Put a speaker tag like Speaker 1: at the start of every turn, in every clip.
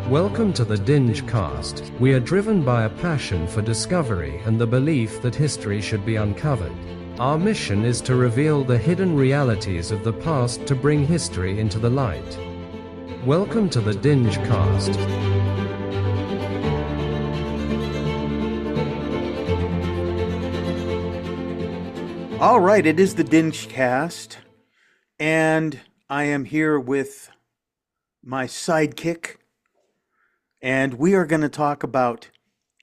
Speaker 1: Welcome to the DingeCast. We are driven by a passion for discovery and the belief that history should be uncovered. Our mission is to reveal the hidden realities of the past to bring history into the light. Welcome to the DingeCast.
Speaker 2: All right, it is the DingeCast, and I am here with my sidekick, and we are going to talk about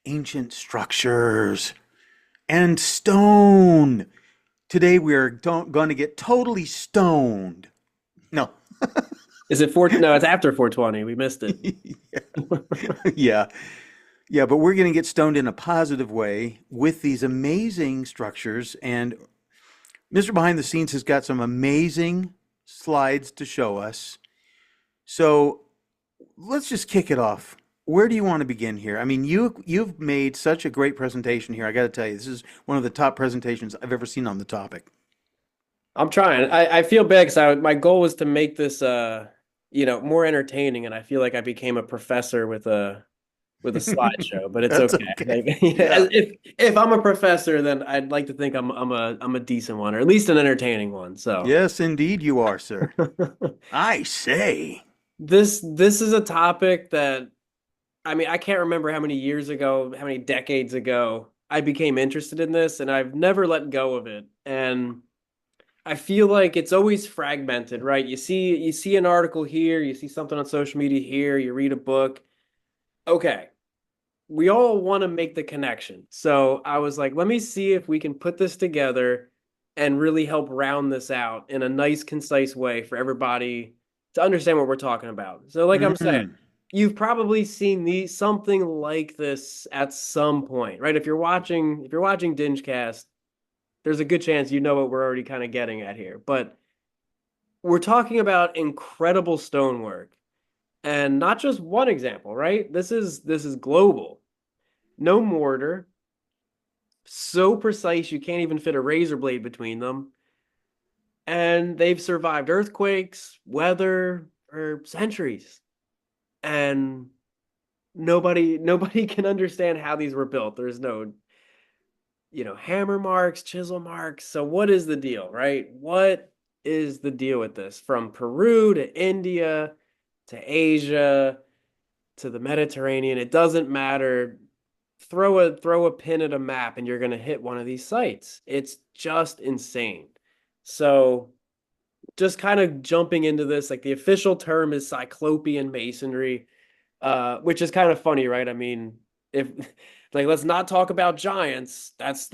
Speaker 2: ancient structures and stone. Today we are going to get totally stoned. No.
Speaker 3: Is it 4? No, it's after 420. We missed it.
Speaker 2: Yeah. Yeah, but we're going to get stoned in a positive way with these amazing structures, and Mr. Behind the Scenes has got some amazing slides to show us. So let's just kick it off. Where do you want to begin here? I mean, you've made such a great presentation here. I got to tell you, this is one of the top presentations I've ever seen on the topic.
Speaker 3: I'm trying. I feel bad because my goal was to make this more entertaining, and I feel like I became a professor with a slideshow, but it's okay. Yeah. If I'm a professor, then I'd like to think I'm a decent one, or at least an entertaining one. So
Speaker 2: yes, indeed you are, sir. I say
Speaker 3: this is a topic that, I mean, I can't remember how many years ago, how many decades ago I became interested in this, and I've never let go of it. And I feel like it's always fragmented, right? You see an article here, you see something on social media here, you read a book. Okay, we all want to make the connection. So I was like, let me see if we can put this together and really help round this out in a nice, concise way for everybody to understand what we're talking about. So like I'm saying, you've probably seen something like this at some point, right? If you're watching DingeCast, there's a good chance you know what we're already kind of getting at here. But we're talking about incredible stonework. And not just one example, right? This is global. No mortar. So precise you can't even fit a razor blade between them. And they've survived earthquakes, weather, for centuries. And nobody can understand how these were built. There's no hammer marks, chisel marks. So what is the deal, right? What is the deal with this? From Peru to India to Asia, to the Mediterranean, it doesn't matter. Throw a pin at a map and you're going to hit one of these sites. It's just insane. So just kind of jumping into this, like the official term is Cyclopean masonry, which is kind of funny, right? I mean, let's not talk about giants. That's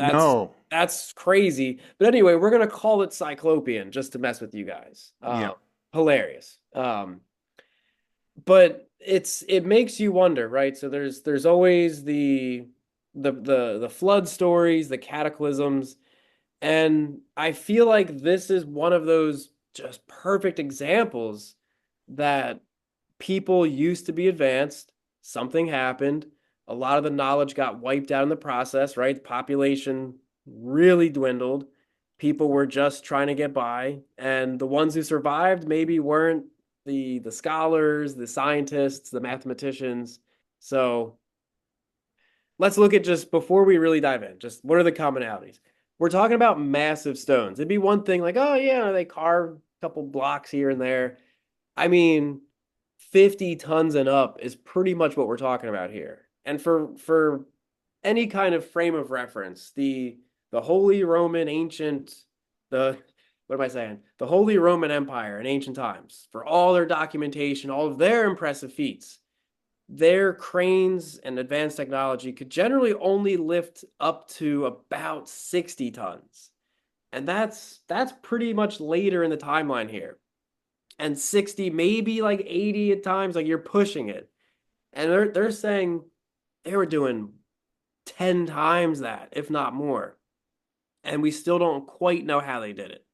Speaker 3: crazy. But anyway, we're going to call it Cyclopean just to mess with you guys. Hilarious. But it makes you wonder, right? So there's always the flood stories, the cataclysms, and I feel like this is one of those just perfect examples that people used to be advanced, something happened, a lot of the knowledge got wiped out in the process, right? The population really dwindled. People were just trying to get by, and the ones who survived maybe weren't the scholars, the scientists, the mathematicians. So let's look at, just before we really dive in, just what are the commonalities? We're talking about massive stones. It'd be one thing like, oh yeah, they carved a couple blocks here and there. I mean, 50 tons and up is pretty much what we're talking about here. And for any kind of frame of reference, the Holy Roman The Holy Roman Empire in ancient times, for all their documentation, all of their impressive feats, their cranes and advanced technology could generally only lift up to about 60 tons. And that's pretty much later in the timeline here. And 60, maybe like 80 at times, like you're pushing it. And they're saying they were doing 10 times that, if not more. And we still don't quite know how they did it.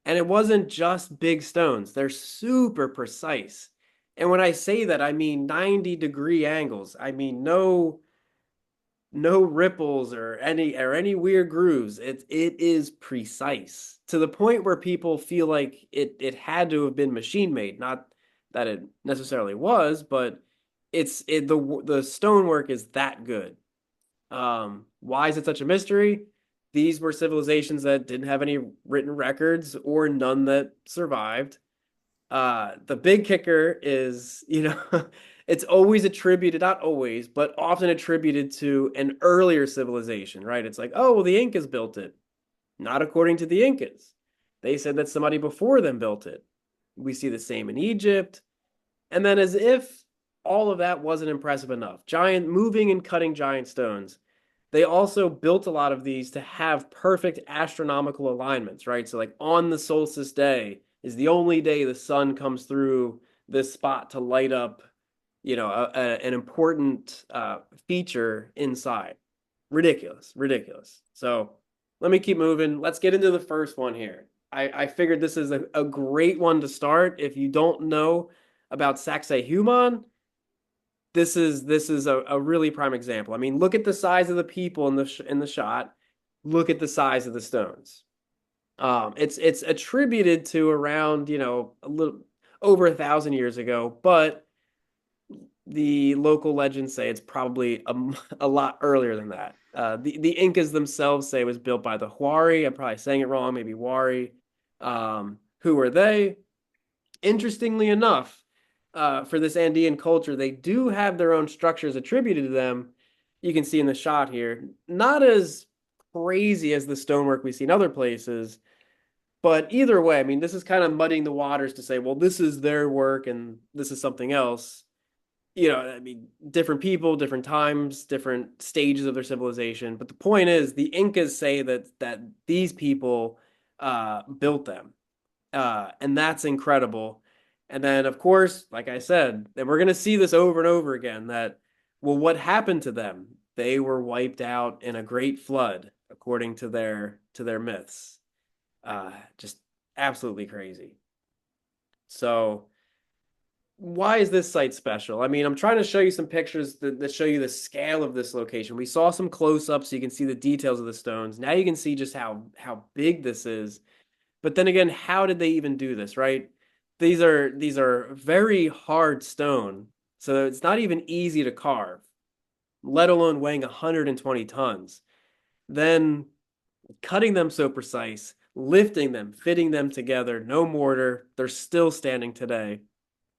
Speaker 3: And it wasn't just big stones. They're super precise. And when I say that, I mean 90-degree angles. I mean no ripples or any weird grooves. It is precise to the point where people feel like it had to have been machine made. Not that it necessarily was, but the stonework is that good. Why is it such a mystery? These were civilizations that didn't have any written records or none that survived. The big kicker is, it's always attributed, not always, but often attributed to an earlier civilization, right? It's like, oh, well, the Incas built it. Not according to the Incas. They said that somebody before them built it. We see the same in Egypt. And then, as if all of that wasn't impressive enough, giant moving and cutting giant stones. They also built a lot of these to have perfect astronomical alignments, right? So, like on the solstice day is the only day the sun comes through this spot to light up, an important feature inside. Ridiculous, ridiculous. So, let me keep moving. Let's get into the first one here. I figured this is a great one to start. If you don't know about Sacsayhuaman, this is a really prime example. I mean, look at the size of the people in the shot. Look at the size of the stones. It's attributed to around a little over 1,000 years ago, but the local legends say it's probably a lot earlier than that. The Incas themselves say it was built by the Huari. I'm probably saying it wrong, maybe Wari. Who are they? Interestingly enough, for this Andean culture, they do have their own structures attributed to them. You can see in the shot here, not as crazy as the stonework we see in other places, but either way, I mean, this is kind of muddying the waters to say, well, this is their work and this is something else. I mean, different people, different times, different stages of their civilization. But the point is, the Incas say that these people built them, and that's incredible. And then, of course, like I said, and we're going to see this over and over again. That, well, what happened to them? They were wiped out in a great flood, according to their myths. Just absolutely crazy. So, why is this site special? I mean, I'm trying to show you some pictures that show you the scale of this location. We saw some close-ups so you can see the details of the stones. Now you can see just how big this is. But then again, how did they even do this, right? These are very hard stone, so it's not even easy to carve, let alone weighing 120 tons. Then cutting them so precise, lifting them, fitting them together, no mortar, they're still standing today.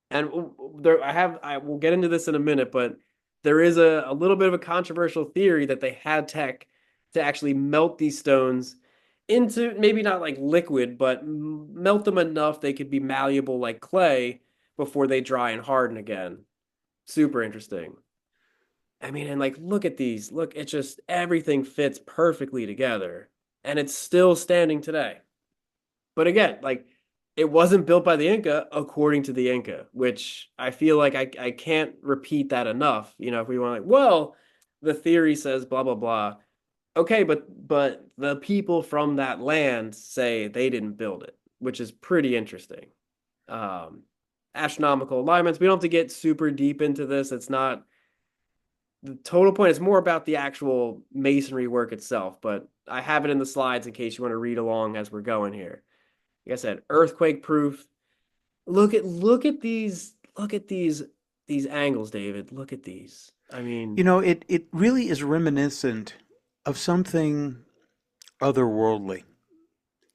Speaker 3: And I will get into this in a minute, but there is a little bit of a controversial theory that they had tech to actually melt these stones into, maybe not like liquid, but melt them enough they could be malleable like clay before they dry and harden again. Super interesting. I mean, and like, look at these. Look, it just, everything fits perfectly together, and it's still standing today. But again, like, it wasn't built by the Inca according to the Inca, which I feel like I can't repeat that enough. If we want, like, well, the theory says blah blah blah. Okay, but the people from that land say they didn't build it, which is pretty interesting. Um, Astronomical alignments. We don't have to get super deep into this. It's not the total point. It's more about the actual masonry work itself. But I have it in the slides in case you want to read along as we're going here. Like I said, earthquake proof. Look at these angles, David. Look at these. I mean,
Speaker 2: it really is reminiscent of something otherworldly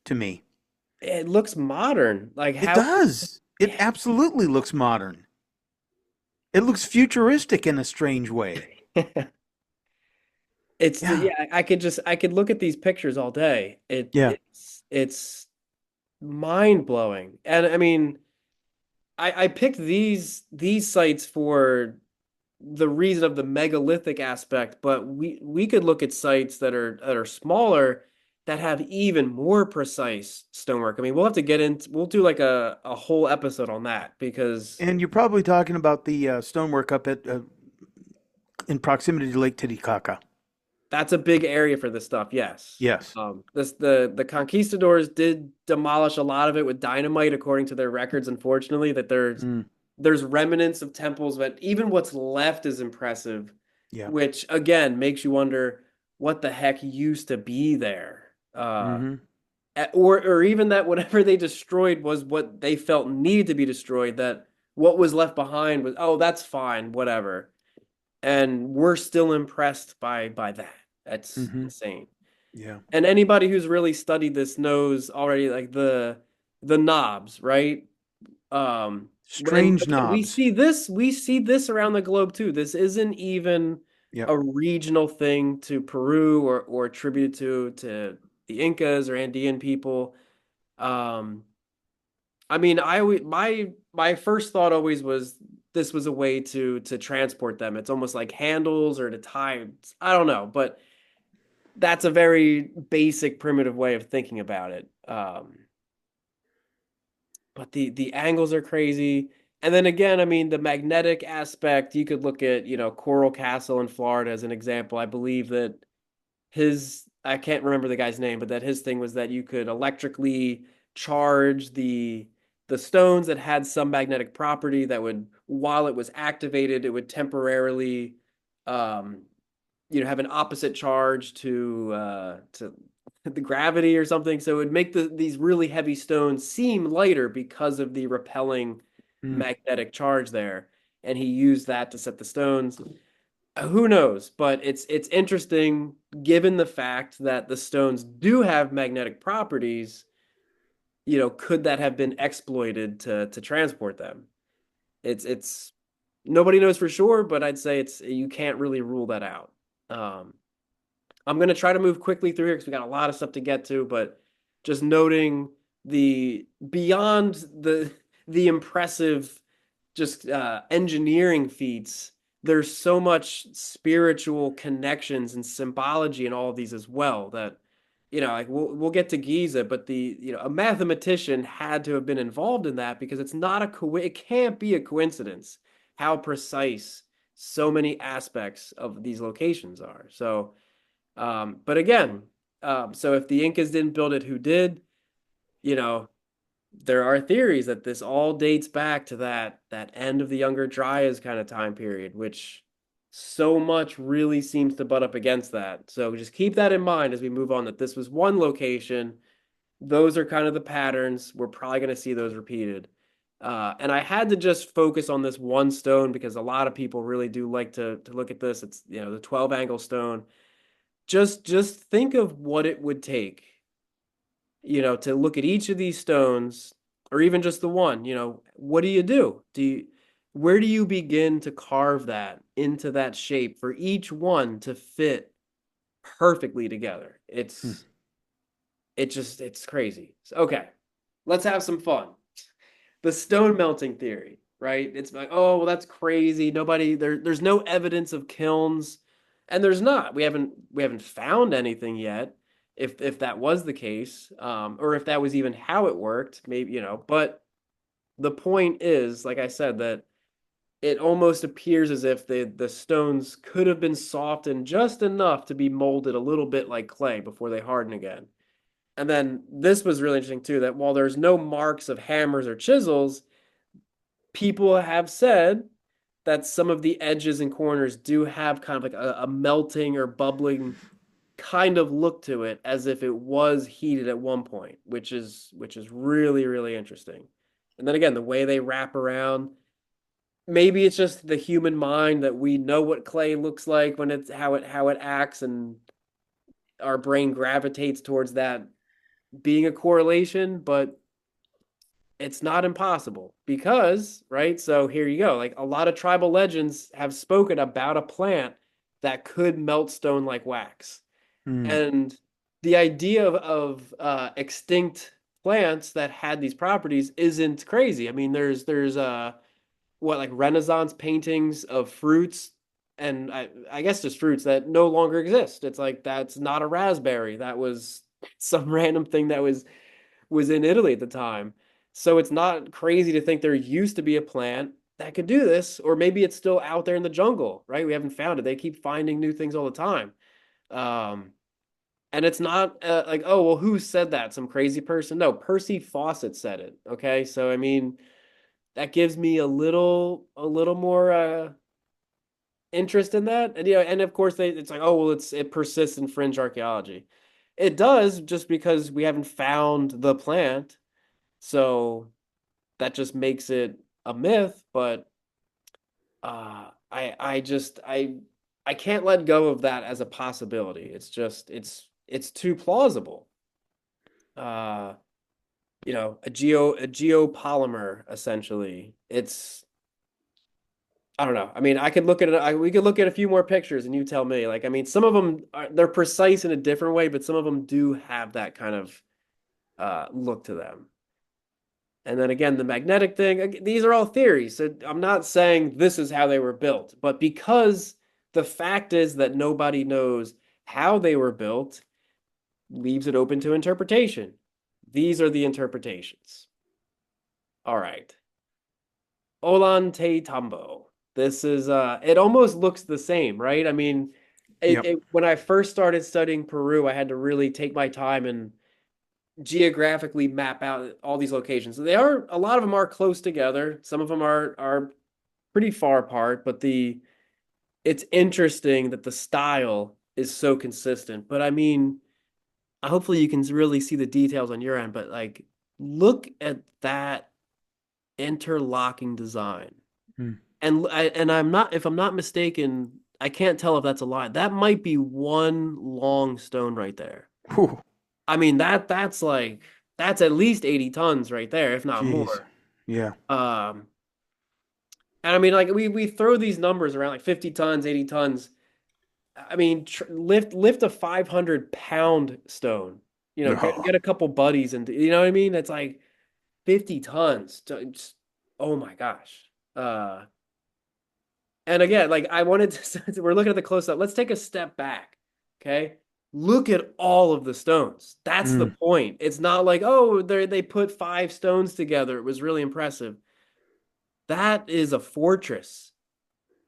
Speaker 2: to me.
Speaker 3: it looks modern. Like
Speaker 2: It
Speaker 3: how
Speaker 2: does. It absolutely looks modern. It looks futuristic in a strange way. Yeah.
Speaker 3: yeah, I could look at these pictures all day.
Speaker 2: Yeah.
Speaker 3: It's mind blowing. And I mean, I picked these sites for the reason of the megalithic aspect, but we could look at sites that are smaller that have even more precise stonework. I mean, we'll have to we'll do like a whole episode on that because
Speaker 2: And you're probably talking about the stonework up at in proximity to Lake Titicaca.
Speaker 3: that's a big area for this stuff. Yes.
Speaker 2: Yes.
Speaker 3: The conquistadors did demolish a lot of it with dynamite, according to their records. Unfortunately, that
Speaker 2: Mm,
Speaker 3: there's remnants of temples, but even what's left is impressive,
Speaker 2: yeah.
Speaker 3: which again makes you wonder what the heck used to be there.
Speaker 2: Hmm.
Speaker 3: Or even that whatever they destroyed was what they felt needed to be destroyed. That what was left behind was, oh, that's fine, whatever. And we're still impressed by that. That's
Speaker 2: Hmm.
Speaker 3: insane.
Speaker 2: Yeah.
Speaker 3: And anybody who's really studied this knows already, like the knobs, right? And
Speaker 2: Strange
Speaker 3: again,
Speaker 2: knobs.
Speaker 3: we see this around the globe too. This isn't even
Speaker 2: Yep.
Speaker 3: a regional thing to Peru or attributed to the Incas or Andean people. Um, I mean, my first thought always was this was a way to transport them. It's almost like handles or to tie. I don't know, but that's a very basic, primitive way of thinking about it. But the angles are crazy. And then again, I mean, the magnetic aspect, you could look at, Coral Castle in Florida as an example. I believe that I can't remember the guy's name, but that his thing was that you could electrically charge the stones that had some magnetic property that would, while it was activated, it would temporarily um, have an opposite charge to the gravity or something. So it would make these really heavy stones seem lighter because of the repelling
Speaker 2: Mm.
Speaker 3: magnetic charge there. And he used that to set the stones. Who knows? But it's interesting given the fact that the stones do have magnetic properties. Could that have been exploited to transport them? It's nobody knows for sure, but I'd say it's you can't really rule that out. Um, I'm going to try to move quickly through here because we got a lot of stuff to get to, but just noting the beyond the impressive just engineering feats, there's so much spiritual connections and symbology in all of these as well that like we'll get to Giza, but a mathematician had to have been involved in that because it's not it can't be a coincidence how precise so many aspects of these locations are. So but again, so if the Incas didn't build it, who did? You know, there are theories that this all dates back to that end of the Younger Dryas kind of time period, which so much really seems to butt up against that. So just keep that in mind as we move on, that this was one location. Those are kind of the patterns. We're probably going to see those repeated. And I had to just focus on this one stone because a lot of people really do like to look at this. It's the 12 angle stone. Just think of what it would take, to look at each of these stones, or even just the one. What do you do? Where do you begin to carve that into that shape for each one to fit perfectly together?
Speaker 2: Hmm.
Speaker 3: It's crazy. So, okay, let's have some fun. The stone melting theory, right? It's like, oh, well, that's crazy. There's no evidence of kilns, and there's not. We haven't found anything yet. If that was the case, or if that was even how it worked, maybe, But the point is, like I said, that it almost appears as if the stones could have been softened just enough to be molded a little bit like clay before they harden again. And then this was really interesting too, that while there's no marks of hammers or chisels, people have said that some of the edges and corners do have kind of like a melting or bubbling kind of look to it as if it was heated at one point, which is really, really interesting. And then again, the way they wrap around, maybe it's just the human mind that we know what clay looks like when it's how it acts, and our brain gravitates towards that being a correlation, but it's not impossible because, right? So here you go. Like a lot of tribal legends have spoken about a plant that could melt stone like wax.
Speaker 2: Hmm.
Speaker 3: And the idea of extinct plants that had these properties isn't crazy. I mean, there's what, like Renaissance paintings of fruits, and I guess just fruits that no longer exist. It's like that's not a raspberry. That was some random thing that was in Italy at the time. So it's not crazy to think there used to be a plant that could do this, or maybe it's still out there in the jungle, right? We haven't found it. They keep finding new things all the time. Um, and it's not like, oh, well, who said that? Some crazy person? No, Percy Fawcett said it. Okay. So, I mean, that gives me a little more interest in that. And, and of course, it's like, oh, well, it persists in fringe archaeology. It does just because we haven't found the plant. So that just makes it a myth, but I can't let go of that as a possibility. It's just it's too plausible. Uh, a geopolymer essentially. It's I don't know. I mean, I could look at it. We could look at a few more pictures, and you tell me. Like, I mean, some of them they're precise in a different way, but some of them do have that kind of look to them. And then again, the magnetic thing. These are all theories. So I'm not saying this is how they were built, but because the fact is that nobody knows how they were built, leaves it open to interpretation. These are the interpretations. All right. Ollantaytambo. Tambo. This is it almost looks the same, right? I mean,
Speaker 2: Yep.
Speaker 3: when I first started studying Peru, I had to really take my time and geographically map out all these locations. They are a lot of them are close together. Some of them are pretty far apart, but it's interesting that the style is so consistent. But I mean, hopefully you can really see the details on your end, but like look at that interlocking design.
Speaker 2: Mm.
Speaker 3: And I'm not if I'm not mistaken, I can't tell if that's a lie. That might be one long stone right there.
Speaker 2: Whew.
Speaker 3: I mean that's at least 80 tons right there, if not
Speaker 2: Jeez.
Speaker 3: more.
Speaker 2: Yeah.
Speaker 3: And I mean like we throw these numbers around like 50 tons, 80 tons. I mean lift a 500-pound stone.
Speaker 2: No.
Speaker 3: Get a couple buddies and you know what I mean? It's like 50 tons. Oh my gosh. And again, like I wanted to, we're looking at the close up. Let's take a step back. Okay. Look at all of the stones. That's the
Speaker 2: Mm.
Speaker 3: point. It's not like, oh, they put 5 stones together. It was really impressive. That is a fortress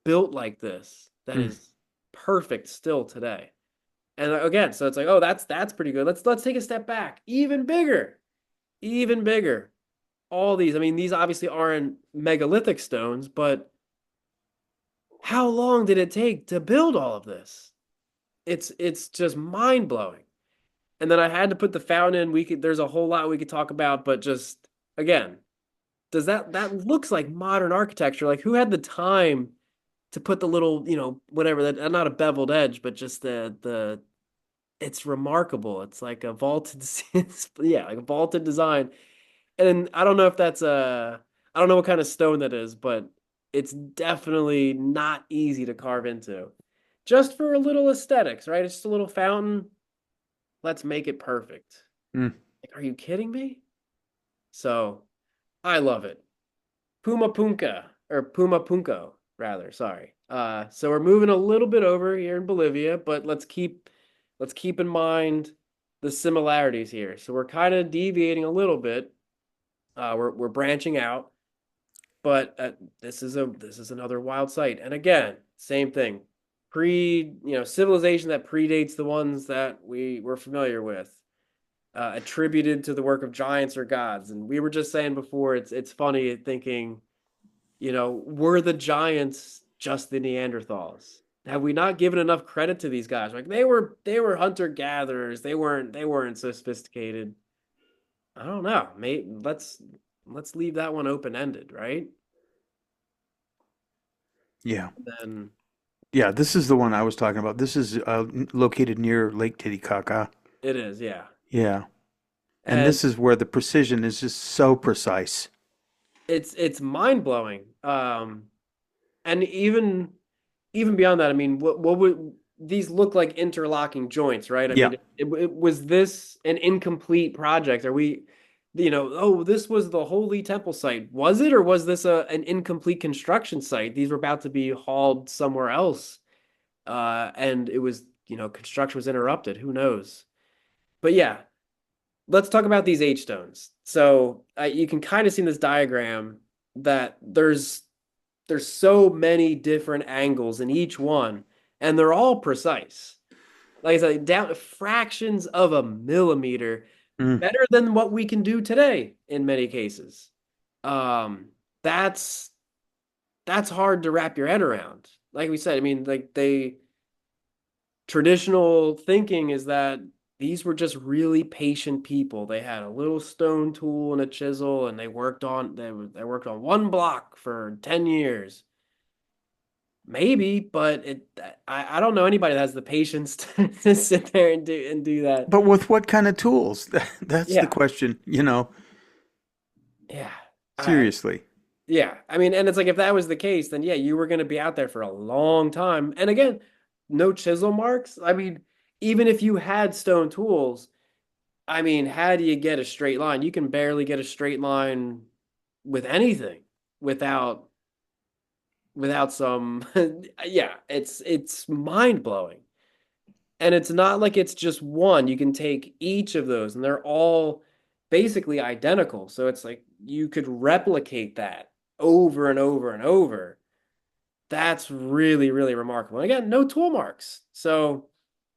Speaker 3: built like this that
Speaker 2: Mm.
Speaker 3: is perfect still today. And again, so it's like, oh, that's pretty good. Let's take a step back. Even bigger. Even bigger. All these, I mean, these obviously aren't megalithic stones, but how long did it take to build all of this? It's just mind blowing. And then I had to put the fountain in. There's a whole lot we could talk about, but just again, does that looks like modern architecture? Like who had the time to put the little, whatever that not a beveled edge, but just the it's remarkable. It's like a vaulted yeah, like a vaulted design. And I don't know if that's I don't know what kind of stone that is, but it's definitely not easy to carve into. Just for a little aesthetics, right? It's just a little fountain. Let's make it perfect.
Speaker 2: Mm.
Speaker 3: Like, are you kidding me? So I love it. Puma Punka or Puma Punko, rather. Sorry. So we're moving a little bit over here in Bolivia, but let's keep in mind the similarities here. So we're kind of deviating a little bit. We're branching out, but this is another wild site. And again, same thing. Civilization that predates the ones that we were familiar with, attributed to the work of giants or gods. And we were just saying before, it's funny thinking, were the giants just the Neanderthals? Have we not given enough credit to these guys? Like they were hunter gatherers. They weren't sophisticated. I don't know. Maybe let's leave that one open ended, right?
Speaker 2: Yeah.
Speaker 3: And then
Speaker 2: Yeah. This is the one I was talking about. This is located near Lake Titicaca.
Speaker 3: it is, yeah.
Speaker 2: Yeah. And
Speaker 3: And
Speaker 2: this is where the precision is just so precise.
Speaker 3: it's mind blowing. And even beyond that, I mean, what would these look like interlocking joints, right? I
Speaker 2: Yeah.
Speaker 3: mean, was this an incomplete project? Are we, oh, this was the Holy Temple site. Was it, or was this an incomplete construction site? These were about to be hauled somewhere else, and it was, construction was interrupted. Who knows? But yeah, let's talk about these H stones. So you can kind of see in this diagram that there's so many different angles in each one, and they're all precise. Like I said, down to fractions of a millimeter,
Speaker 2: Mm.
Speaker 3: better than what we can do today in many cases. Um, that's that's hard to wrap your head around. Like we said, I mean, like traditional thinking is that these were just really patient people. They had a little stone tool and a chisel, and they worked on one block for 10 years. Maybe, but I don't know anybody that has the patience to sit there and do that.
Speaker 2: But with what kind of tools? That's the
Speaker 3: Yeah.
Speaker 2: question,
Speaker 3: Yeah. I
Speaker 2: seriously.
Speaker 3: Yeah, I mean, and it's like if that was the case, then yeah, you were going to be out there for a long time. And again, no chisel marks. I mean, even if you had stone tools, I mean, how do you get a straight line? You can barely get a straight line with anything without some yeah, it's mind-blowing. And it's not like it's just one. You can take each of those and they're all basically identical. So it's like you could replicate that over and over and over. That's really, really remarkable. And again, no tool marks. So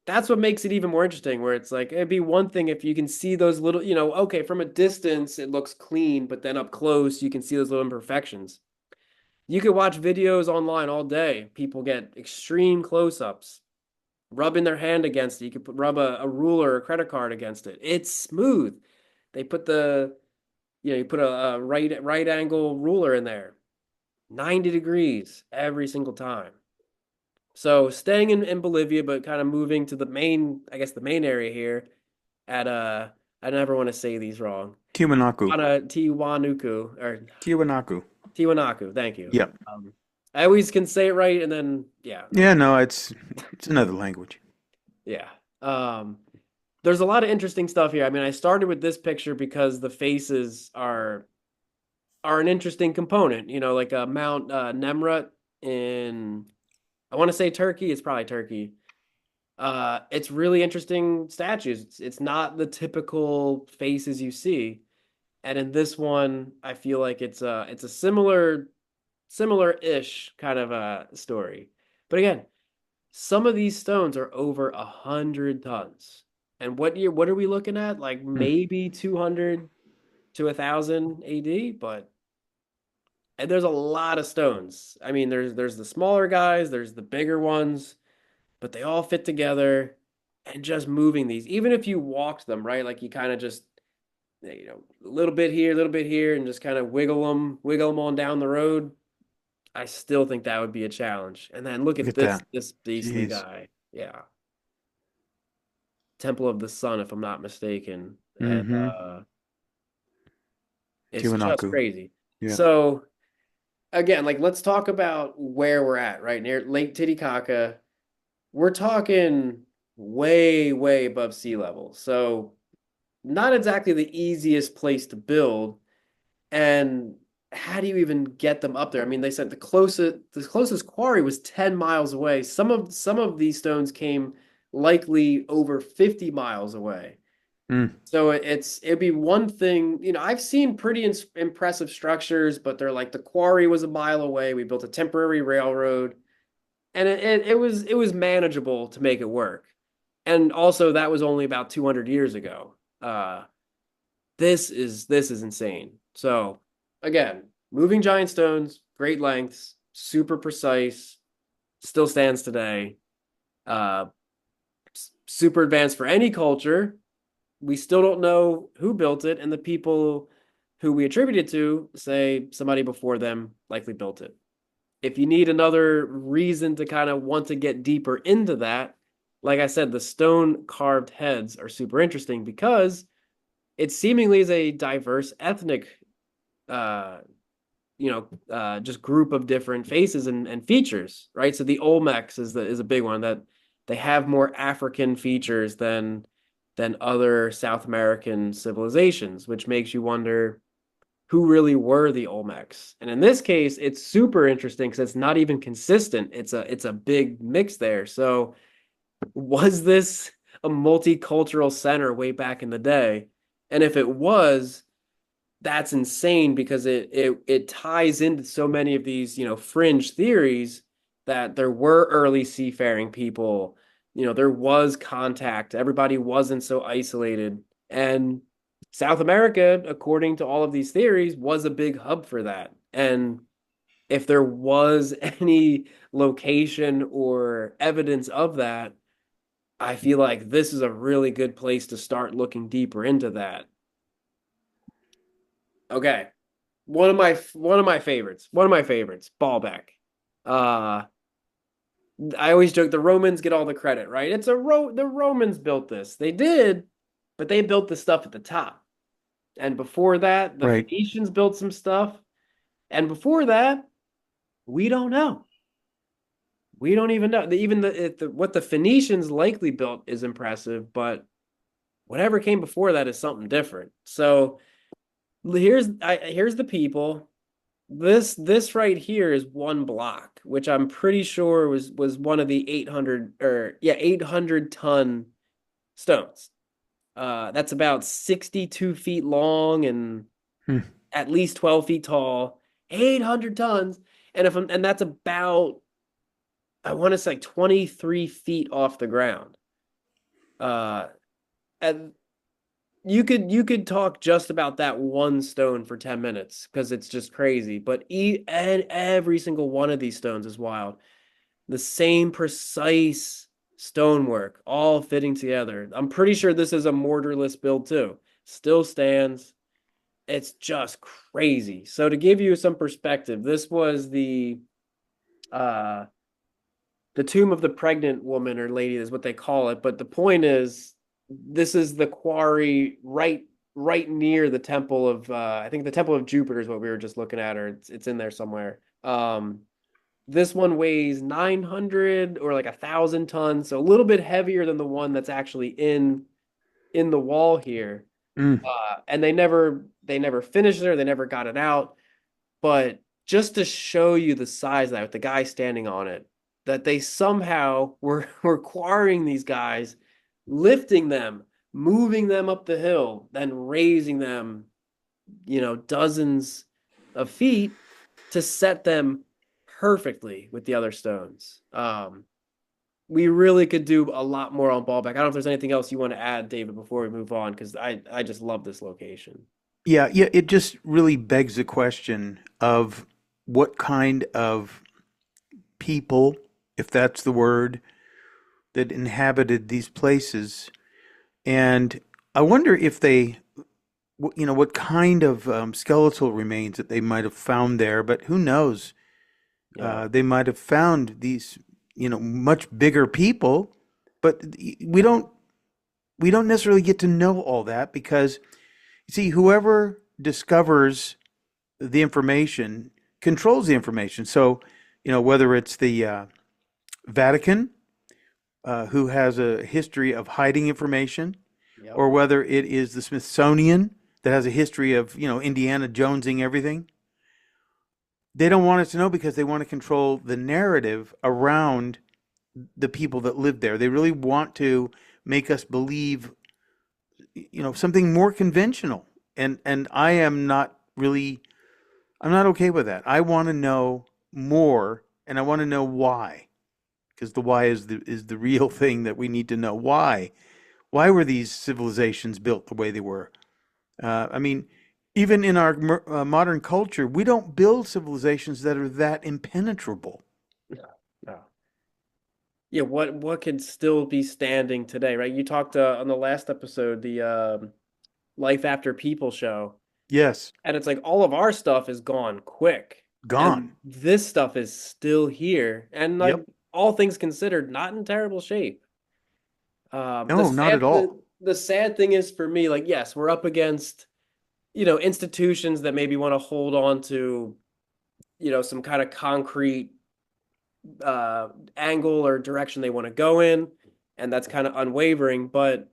Speaker 3: that's what makes it even more interesting, where it's like it'd be one thing if you can see those little, okay, from a distance it looks clean, but then up close you can see those little imperfections. You could watch videos online all day. People get extreme close-ups, rubbing their hand against it. You could rub a ruler or a credit card against it. It's smooth. They put you put a right angle ruler in there, 90 degrees every single time. So staying in Bolivia, but kind of moving to the main, I guess the main area here at I never want to say these wrong.
Speaker 2: Tiwanaku.
Speaker 3: Tiwanaku or
Speaker 2: Tiwanaku.
Speaker 3: Tiwanaku. Thank you.
Speaker 2: Yep.
Speaker 3: I always can say it right, and then yeah,
Speaker 2: Yeah, no, it's another language.
Speaker 3: yeah. Um, there's a lot of interesting stuff here. I mean, I started with this picture because the faces are an interesting component. Like Mount Nemrut in, I want to say Turkey. It's probably Turkey. It's really interesting statues. It's not the typical faces you see, and in this one, I feel like it's a similar-ish kind of a story. But again, some of these stones are over 100 tons. And what are we looking at? Like
Speaker 2: Hmm.
Speaker 3: maybe 200 to 1,000 AD, but and there's a lot of stones. I mean, there's the smaller guys, there's the bigger ones, but they all fit together. And just moving these, even if you walked them, right? Like you kind of just, a little bit here, and just kind of wiggle them on down the road. I still think that would be a challenge. And then look
Speaker 2: Look
Speaker 3: at
Speaker 2: at
Speaker 3: this
Speaker 2: that.
Speaker 3: this beastly
Speaker 2: Jeez.
Speaker 3: guy. Yeah. Temple of the Sun, if I'm not mistaken. And
Speaker 2: Mm-hmm.
Speaker 3: it's just
Speaker 2: Tiwanaku.
Speaker 3: crazy.
Speaker 2: Yeah.
Speaker 3: So again, like let's talk about where we're at, right? Near Lake Titicaca. We're talking way, way above sea level. So not exactly the easiest place to build. And how do you even get them up there? I mean, they said the closest quarry was 10 miles away. Some of these stones came likely over 50 miles away.
Speaker 2: Mm.
Speaker 3: So it'd be one thing, I've seen pretty impressive structures, but they're like the quarry was a mile away. We built a temporary railroad, and it was manageable to make it work. And also that was only about 200 years ago. This is insane. So again, moving giant stones, great lengths, super precise, still stands today. Uh, Super advanced for any culture. We still don't know who built it, and the people who we attribute it to say somebody before them likely built it. If you need another reason to kind of want to get deeper into that, like I said, the stone carved heads are super interesting because it seemingly is a diverse ethnic uh just group of different faces and features, right? So the Olmecs is a big one, that they have more African features than other South American civilizations, which makes you wonder who really were the Olmecs. And in this case, it's super interesting because it's not even consistent. It's a big mix there. So was this a multicultural center way back in the day? And if it was, that's insane because it ties into so many of these, fringe theories that there were early seafaring people, there was contact, everybody wasn't so isolated. And South America, according to all of these theories, was a big hub for that. And if there was any location or evidence of that, I feel like this is a really good place to start looking deeper into that. Okay. One of my favorites. One of my favorites, Baalbek. Uh I always joke the Romans get all the credit, right? The Romans built this. They did, but they built the stuff at the top. And before that, the
Speaker 2: Right.
Speaker 3: Phoenicians built some stuff. And before that, we don't know. We don't even know. What the Phoenicians likely built is impressive, but whatever came before that is something different. So here's the people. This right here is one block, which I'm pretty sure was one of the 800 ton stones. That's about 62 feet long and
Speaker 2: Hmm.
Speaker 3: at least 12 feet tall. 800 tons, and that's about, I want to say, 23 feet off the ground. Uh, and you could talk just about that one stone for 10 minutes because it's just crazy. But and every single one of these stones is wild. The same precise stonework, all fitting together. I'm pretty sure this is a mortarless build too. Still stands. It's just crazy. So to give you some perspective, this was uh the tomb of the pregnant woman or lady is what they call it. But the point is, this is the quarry right near the temple of I think the temple of Jupiter is what we were just looking at, or it's in there somewhere. This one weighs 900 or like 1,000 tons, so a little bit heavier than the one that's actually in the wall here.
Speaker 2: Mm.
Speaker 3: And they never finished it, or they never got it out. But just to show you the size of that, with the guy standing on it, that they somehow were quarrying these guys, lifting them, moving them up the hill, then raising them, dozens of feet to set them perfectly with the other stones. We really could do a lot more on Baalbek. I don't know if there's anything else you want to add, David, before we move on, because I just love this location.
Speaker 2: Yeah, yeah, it just really begs the question of what kind of people, if that's the word, that inhabited these places. And I wonder if what kind of skeletal remains that they might have found there, but who knows?
Speaker 3: Yeah.
Speaker 2: They might have found these, much bigger people, but we don't necessarily get to know all that because, you see, whoever discovers the information controls the information. So, whether it's the Vatican, who has a history of hiding information,
Speaker 3: Yep.
Speaker 2: or whether it is the Smithsonian that has a history of, Indiana Jonesing everything. They don't want us to know because they want to control the narrative around the people that live there. They really want to make us believe, something more conventional. And I'm not okay with that. I want to know more, and I want to know why, because the why is the real thing that we need to know. Why were these civilizations built the way they were? I mean, even in our modern culture, we don't build civilizations that are that impenetrable.
Speaker 3: No, no. Yeah, what could still be standing today, right? You talked on the last episode, the Life After People show,
Speaker 2: Yes,
Speaker 3: and it's like all of our stuff is gone quick,
Speaker 2: gone.
Speaker 3: and this stuff is still here, and like
Speaker 2: Yep.
Speaker 3: all things considered, not in terrible shape. The
Speaker 2: No, not at
Speaker 3: sad
Speaker 2: all.
Speaker 3: the sad thing is for me, like, yes, we're up against, institutions that maybe want to hold on to, some kind of concrete angle or direction they want to go in, and that's kind of unwavering. But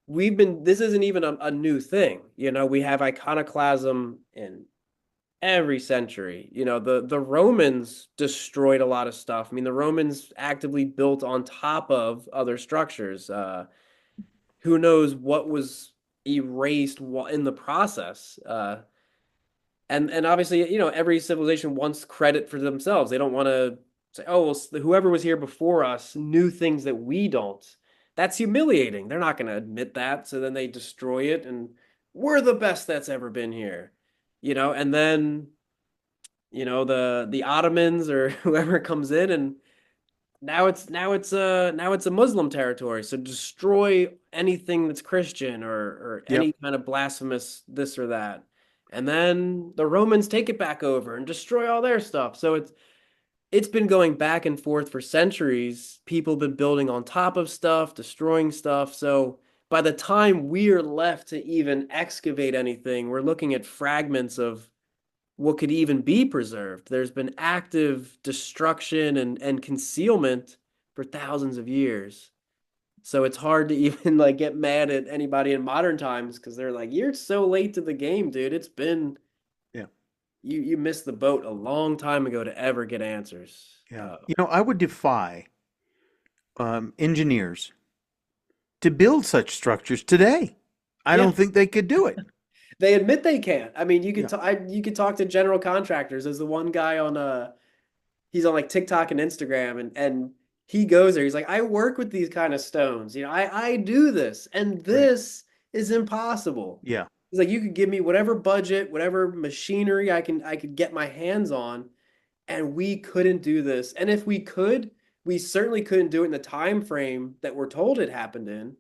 Speaker 3: this isn't even a new thing. We have iconoclasm in every century. The Romans destroyed a lot of stuff. I mean, the Romans actively built on top of other structures. Who knows what was erased in the process? And obviously, every civilization wants credit for themselves. They don't want to say, oh, well, whoever was here before us knew things that we don't. That's humiliating. They're not going to admit that. So then they destroy it, and we're the best that's ever been here. And then, the Ottomans or whoever comes in and now it's a Muslim territory. So destroy anything that's Christian or
Speaker 2: Yep.
Speaker 3: any kind of blasphemous this or that. And then the Romans take it back over and destroy all their stuff. So it's been going back and forth for centuries. People have been building on top of stuff, destroying stuff. So by the time we're left to even excavate anything, we're looking at fragments of what could even be preserved. There's been active destruction and concealment for thousands of years. So it's hard to even like get mad at anybody in modern times because they're like, you're so late to the game, dude. It's been
Speaker 2: Yeah.
Speaker 3: you missed the boat a long time ago to ever get answers.
Speaker 2: Yeah. I would defy engineers to build such structures today. I
Speaker 3: Yeah,
Speaker 2: don't think they could do it.
Speaker 3: they admit they can't. I mean, you could
Speaker 2: Yeah.
Speaker 3: you could talk to general contractors. There's the one guy on he's on like TikTok and Instagram and he goes there. He's like, I work with these kind of stones. I do this and
Speaker 2: Right.
Speaker 3: this is impossible.
Speaker 2: Yeah.
Speaker 3: He's like, you could give me whatever budget, whatever machinery I could get my hands on, and we couldn't do this. And if we could, we certainly couldn't do it in the time frame that we're told it happened in.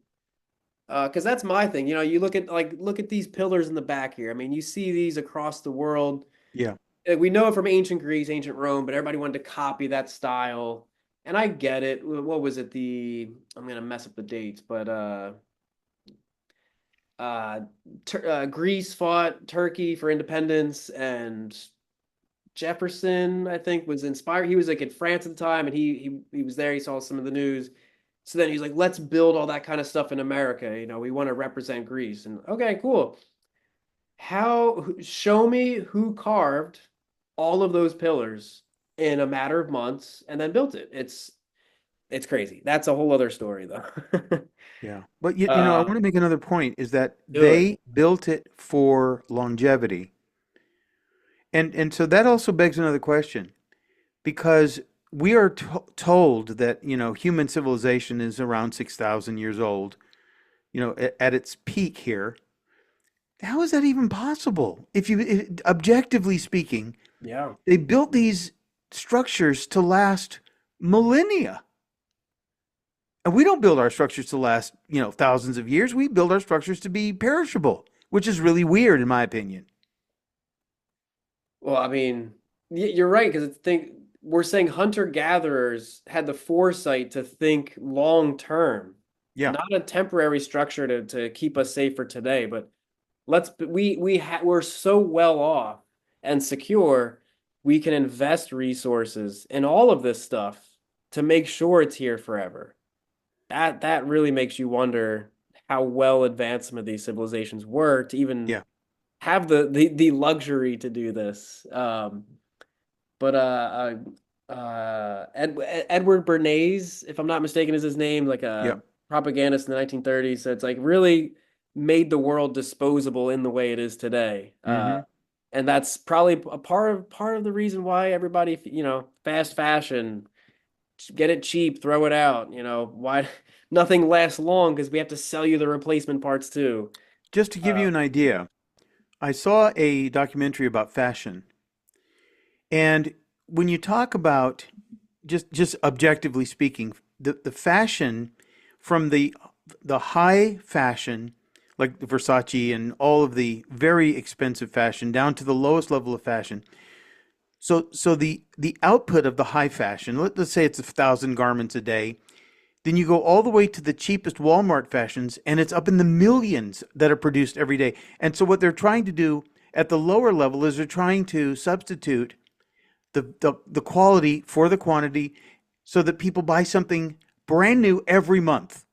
Speaker 3: Because that's my thing. You look at these pillars in the back here. I mean, you see these across the world.
Speaker 2: Yeah.
Speaker 3: We know it from ancient Greece, ancient Rome, but everybody wanted to copy that style. And I get it. What was it? I'm gonna mess up the dates, but uh, Greece fought Turkey for independence, and Jefferson, I think, was inspired. He was like in France at the time, and he was there. He saw some of the news. So then he's like, let's build all that kind of stuff in America. We want to represent Greece. And okay, cool. Show me who carved all of those pillars in a matter of months and then built it. It's crazy. That's a whole other story though.
Speaker 2: Yeah. But I
Speaker 3: uh
Speaker 2: want to make another point is that
Speaker 3: do it.
Speaker 2: they built it for longevity. And so that also begs another question because we are told that, human civilization is around 6,000 years old, at its peak here. How is that even possible? Objectively speaking,
Speaker 3: Yeah.
Speaker 2: they built these structures to last millennia. And we don't build our structures to last, thousands of years. We build our structures to be perishable, which is really weird in my opinion.
Speaker 3: Well, I mean, you're right because think we're saying hunter-gatherers had the foresight to think long term,
Speaker 2: Yeah.
Speaker 3: not a temporary structure to keep us safe for today, but we're so well off and secure, we can invest resources in all of this stuff to make sure it's here forever. That really makes you wonder how well advanced some of these civilizations were to even
Speaker 2: Yeah.
Speaker 3: have the luxury to do this. But Edward Bernays, if I'm not mistaken, is his name, like
Speaker 2: Yeah.
Speaker 3: a propagandist in the 1930s. So it's like really made the world disposable in the way it is today.
Speaker 2: Hmm.
Speaker 3: And that's probably a part of the reason why everybody, fast fashion, get it cheap, throw it out. Why nothing lasts long because we have to sell you the replacement parts too.
Speaker 2: Just to give
Speaker 3: Uh,
Speaker 2: you an idea, I saw a documentary about fashion. And when you talk about just objectively speaking, the fashion from the high fashion, like the Versace and all of the very expensive fashion, down to the lowest level of fashion. So the output of the high fashion, let's say it's 1,000 garments a day, then you go all the way to the cheapest Walmart fashions, and it's up in the millions that are produced every day. And so what they're trying to do at the lower level is they're trying to substitute the quality for the quantity so that people buy something brand new every month.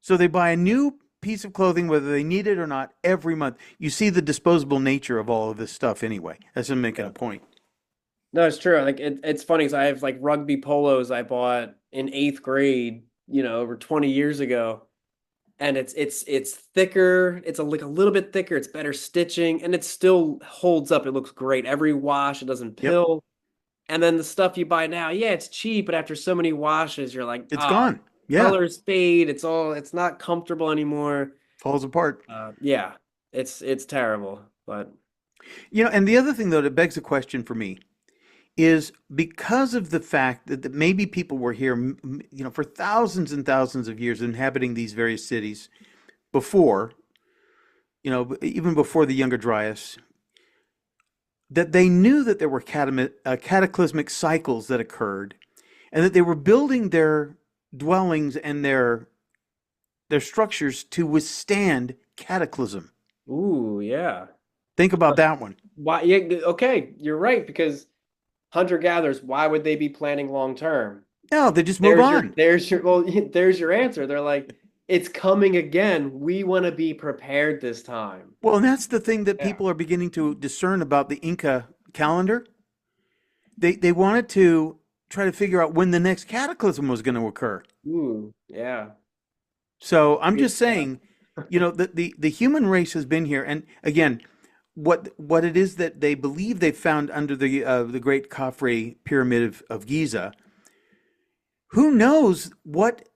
Speaker 2: So they buy a new piece of clothing, whether they need it or not, every month. You see the disposable nature of all of this stuff anyway. That's I'm making
Speaker 3: yeah.
Speaker 2: a point.
Speaker 3: No, it's true. Like it's funny because I have like rugby polos I bought in eighth grade, over 20 years ago, and it's thicker. It's like a little bit thicker. It's better stitching, and it still holds up. It looks great. Every wash, it doesn't
Speaker 2: Yep.
Speaker 3: pill. And then the stuff you buy now, yeah, it's cheap, but after so many washes, you're like,
Speaker 2: It's
Speaker 3: ah,
Speaker 2: gone. Yeah.
Speaker 3: colors fade. It's not comfortable anymore.
Speaker 2: Falls apart.
Speaker 3: Yeah, it's terrible. But
Speaker 2: And the other thing though that begs a question for me is because of the fact that maybe people were here, for thousands and thousands of years inhabiting these various cities before, even before the Younger Dryas, that they knew that there were cataclysmic cycles that occurred, and that they were building their dwellings and their structures to withstand cataclysm.
Speaker 3: Ooh, yeah.
Speaker 2: Think about that one.
Speaker 3: Why? Yeah, okay, you're right, because hunter-gatherers, why would they be planning long term?
Speaker 2: No, they just move on.
Speaker 3: There's your answer. They're like, it's coming again. We want to be prepared this time.
Speaker 2: Well, and that's the thing that
Speaker 3: Yeah.
Speaker 2: people are beginning to discern about the Inca calendar. They wanted to try to figure out when the next cataclysm was going to occur.
Speaker 3: Ooh, yeah.
Speaker 2: So I'm just
Speaker 3: Yeah.
Speaker 2: saying, the human race has been here, and again, what it is that they believe they found under the Great Khafre Pyramid of Giza. Who knows what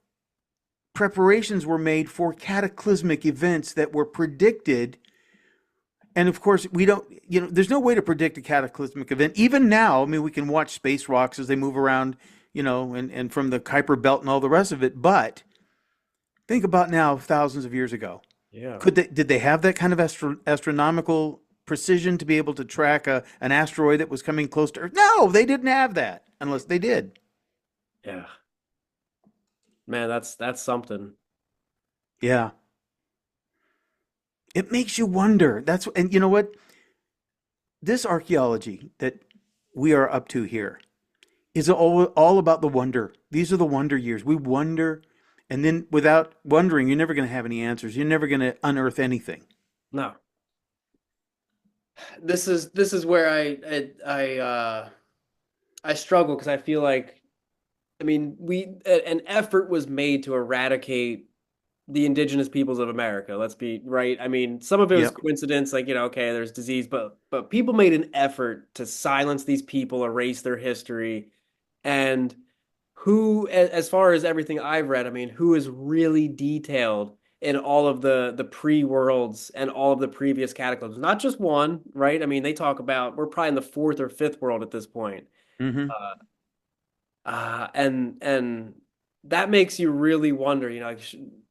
Speaker 2: preparations were made for cataclysmic events that were predicted. And of course, we don't, there's no way to predict a cataclysmic event. Even now, I mean, we can watch space rocks as they move around, and from the Kuiper Belt and all the rest of it. But think about now, thousands of years ago.
Speaker 3: Yeah.
Speaker 2: Did they have that kind of astronomical precision to be able to track an asteroid that was coming close to Earth? No, they didn't have that, unless they did.
Speaker 3: Yeah. Man, that's something.
Speaker 2: Yeah. It makes you wonder. And you know what? This archaeology that we are up to here is all about the wonder. These are the wonder years. We wonder, and then without wondering, you're never going to have any answers. You're never going to unearth anything.
Speaker 3: No. This is where I struggle, because I feel like, I mean, an effort was made to eradicate the indigenous peoples of America. Let's be right. I mean, some of it was
Speaker 2: Yep.
Speaker 3: coincidence, like, okay, there's disease, but people made an effort to silence these people, erase their history. And as far as everything I've read, I mean, who is really detailed in all of the pre-worlds and all of the previous cataclysms? Not just one, right? I mean, they talk about, we're probably in the fourth or fifth world at this point.
Speaker 2: Mm-hmm.
Speaker 3: Uh, and that makes you really wonder, like,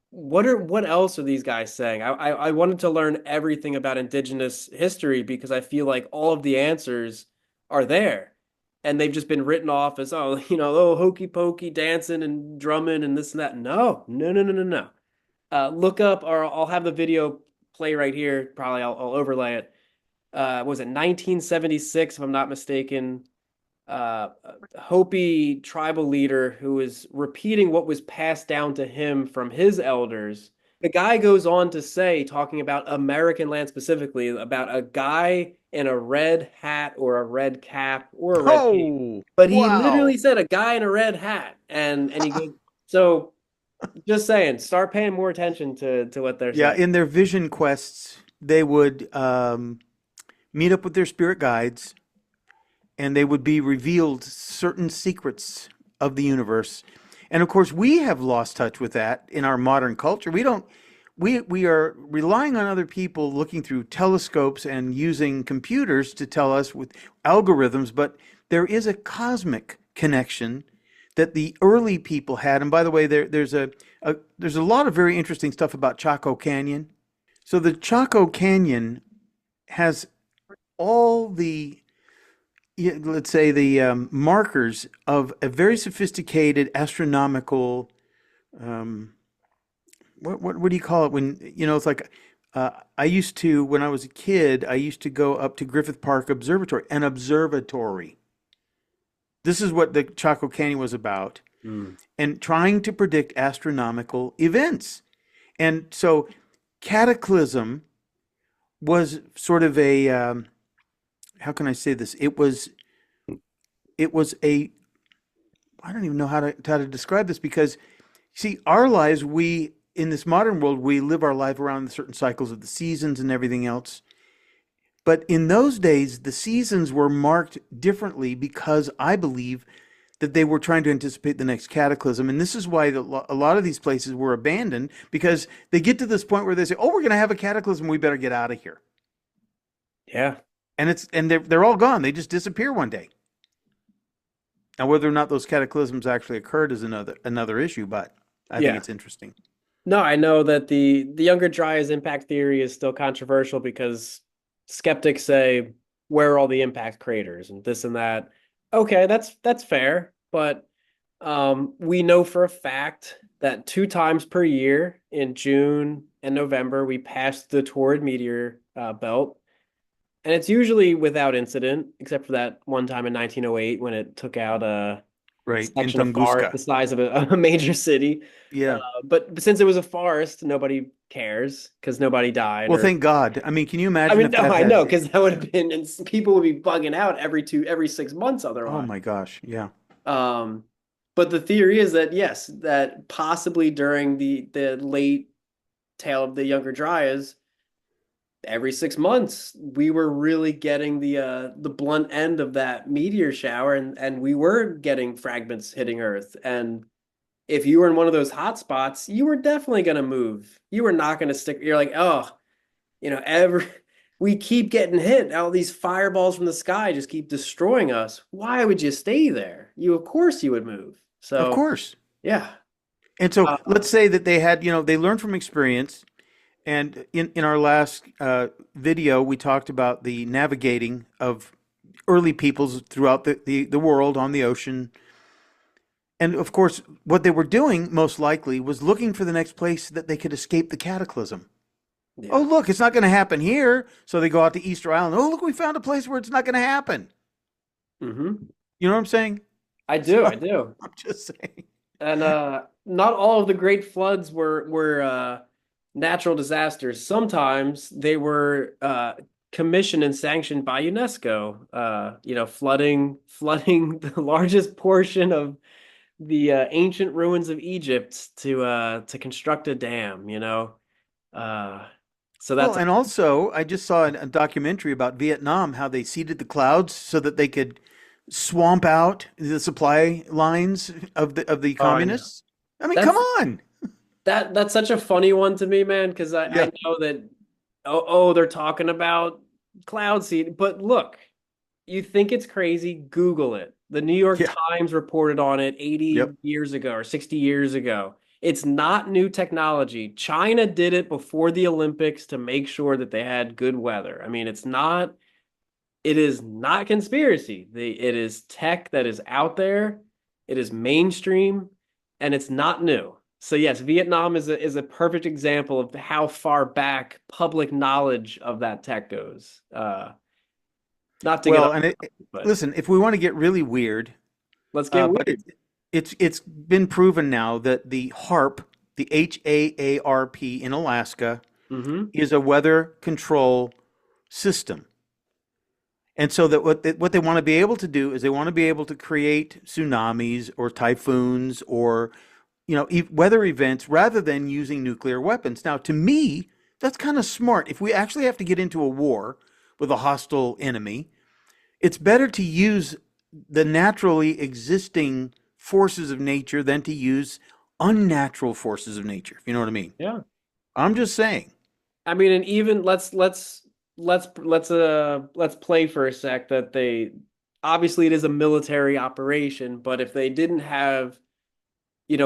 Speaker 3: what else are these guys saying? I wanted to learn everything about indigenous history, because I feel like all of the answers are there, and they've just been written off as, hokey pokey dancing and drumming and this and that. No, no, no, no, no, no. Look up, or I'll have the video play right here. Probably I'll overlay it. Was it 1976, if I'm not mistaken? Hopi tribal leader who is repeating what was passed down to him from his elders. The guy goes on to say, talking about American land specifically, about a guy in a red hat or a red cap or a red cape.
Speaker 2: Oh,
Speaker 3: But he
Speaker 2: wow.
Speaker 3: literally said a guy in a red hat. And he goes, so just saying, start paying more attention to what they're
Speaker 2: Yeah,
Speaker 3: saying.
Speaker 2: in their vision quests, they would meet up with their spirit guides, and they would be revealed certain secrets of the universe. And of course, we have lost touch with that in our modern culture. We are relying on other people looking through telescopes and using computers to tell us with algorithms, but there is a cosmic connection that the early people had. And by the way, there's a lot of very interesting stuff about Chaco Canyon. So the Chaco Canyon has all the, let's say, the markers of a very sophisticated astronomical, what do you call it when, it's like, I used to, when I was a kid, I used to go up to Griffith Park Observatory, an observatory. This is what the Chaco Canyon was about, and trying to predict astronomical events. And so cataclysm was sort of a, how can I say this? It was a, I don't even know how to describe this, because see, our lives, in this modern world, we live our life around the certain cycles of the seasons and everything else. But in those days, the seasons were marked differently, because I believe that they were trying to anticipate the next cataclysm. And this is why a lot of these places were abandoned, because they get to this point where they say, oh, we're going to have a cataclysm, we better get out of here.
Speaker 3: Yeah.
Speaker 2: And they're all gone. They just disappear one day. Now, whether or not those cataclysms actually occurred is another issue, but I think
Speaker 3: Yeah.
Speaker 2: it's interesting.
Speaker 3: No, I know that the Younger Dryas impact theory is still controversial because skeptics say, where are all the impact craters and this and that. Okay, that's fair, but we know for a fact that 2 times per year in June and November we pass the Taurid meteor belt, and it's usually without incident, except for that one time in 1908 when it took out a
Speaker 2: Right. In
Speaker 3: section of forest
Speaker 2: Tunguska.
Speaker 3: the size of a major city.
Speaker 2: Yeah.
Speaker 3: But since it was a forest, nobody cares because nobody died.
Speaker 2: Well,
Speaker 3: Or
Speaker 2: thank God. I mean, can you
Speaker 3: I
Speaker 2: imagine
Speaker 3: mean,
Speaker 2: if
Speaker 3: no,
Speaker 2: that
Speaker 3: I know
Speaker 2: had,
Speaker 3: because that would have been, and people would be bugging out every 6 months
Speaker 2: oh
Speaker 3: otherwise.
Speaker 2: my gosh. Yeah.
Speaker 3: Um, but the theory is that yes, that possibly during the late tail of the Younger Dryas, every 6 months we were really getting the blunt end of that meteor shower, and we were getting fragments hitting Earth. And if you were in one of those hot spots, you were definitely going to move. You were not going to stick. You're like, oh, every we keep getting hit. All these fireballs from the sky just keep destroying us. Why would you stay there? Of course, you would move.
Speaker 2: Of
Speaker 3: So,
Speaker 2: course.
Speaker 3: yeah.
Speaker 2: And so
Speaker 3: Uh,
Speaker 2: let's say that they had, they learned from experience. And in our last video, we talked about the navigating of early peoples throughout the world on the ocean. And of course, what they were doing most likely was looking for the next place that they could escape the cataclysm. Oh,
Speaker 3: yeah.
Speaker 2: look, it's not going to happen here. So they go out to Easter Island. Oh, look, we found a place where it's not going to happen.
Speaker 3: Hmm.
Speaker 2: You know what I'm saying?
Speaker 3: I
Speaker 2: So
Speaker 3: do. I do.
Speaker 2: I'm just saying.
Speaker 3: And not all of the great floods were natural disasters. Sometimes they were commissioned and sanctioned by UNESCO. Flooding the largest portion of the ancient ruins of Egypt to construct a dam. Uh, so
Speaker 2: Well,
Speaker 3: that's
Speaker 2: and also, I just saw a documentary about Vietnam, how they seeded the clouds so that they could swamp out the supply lines of the
Speaker 3: I know.
Speaker 2: communists. I mean, come
Speaker 3: That's
Speaker 2: on.
Speaker 3: that's such a funny one to me, man, because I
Speaker 2: Yeah.
Speaker 3: know that oh they're talking about cloud seed, but look, you think it's crazy, Google it. The New York
Speaker 2: Yeah.
Speaker 3: Times reported on it 80
Speaker 2: Yep.
Speaker 3: years ago or 60 years ago. It's not new technology. China did it before the Olympics to make sure that they had good weather. I mean, it is not conspiracy. It is tech that is out there. It is mainstream, and it's not new. So yes, Vietnam is a perfect example of how far back public knowledge of that tech goes. Not to get
Speaker 2: Well,
Speaker 3: off,
Speaker 2: and
Speaker 3: but
Speaker 2: listen, if we want to get really weird,
Speaker 3: let's get
Speaker 2: but
Speaker 3: weird.
Speaker 2: it's been proven now that the HARP, the HAARP in Alaska,
Speaker 3: Hmm.
Speaker 2: is a weather control system. And so that what they want to be able to do is they want to be able to create tsunamis or typhoons or weather events rather than using nuclear weapons. Now, to me, that's kind of smart. If we actually have to get into a war with a hostile enemy, it's better to use the naturally existing forces of nature than to use unnatural forces of nature, if you know what I mean.
Speaker 3: Yeah.
Speaker 2: I'm just saying.
Speaker 3: I mean, and even let's play for a sec that they obviously it is a military operation, but if they didn't have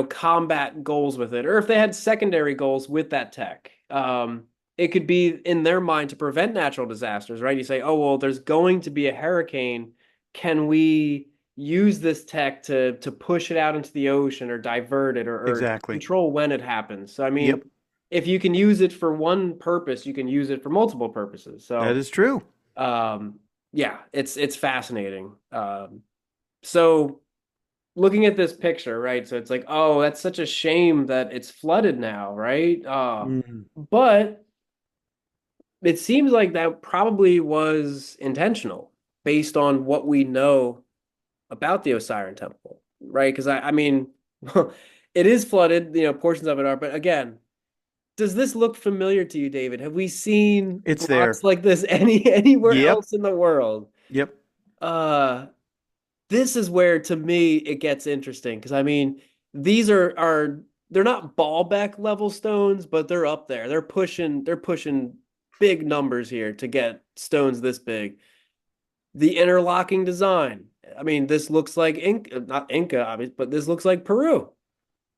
Speaker 3: combat goals with it, or if they had secondary goals with that tech. It could be in their mind to prevent natural disasters, right? You say, oh, well, there's going to be a hurricane. Can we use this tech to push it out into the ocean or divert it or
Speaker 2: Exactly.
Speaker 3: control when it happens? So, I mean,
Speaker 2: Yep,
Speaker 3: if you can use it for one purpose, you can use it for multiple purposes.
Speaker 2: that
Speaker 3: So,
Speaker 2: is true.
Speaker 3: um, yeah, it's fascinating. So looking at this picture, right? So it's like, oh, that's such a shame that it's flooded now, right?
Speaker 2: Mhm.
Speaker 3: But it seems like that probably was intentional based on what we know about the Osiris Temple, right? Because I mean, it is flooded, portions of it are, but again, does this look familiar to you, David? Have we seen
Speaker 2: It's
Speaker 3: blocks
Speaker 2: there.
Speaker 3: like this anywhere
Speaker 2: Yep,
Speaker 3: else in the world?
Speaker 2: yep.
Speaker 3: Uh, this is where to me it gets interesting because I mean these are they're not Baalbek level stones, but they're up there. They're pushing big numbers here to get stones this big. The interlocking design, I mean, this looks like Inca, not Inca, obviously, but this looks like Peru.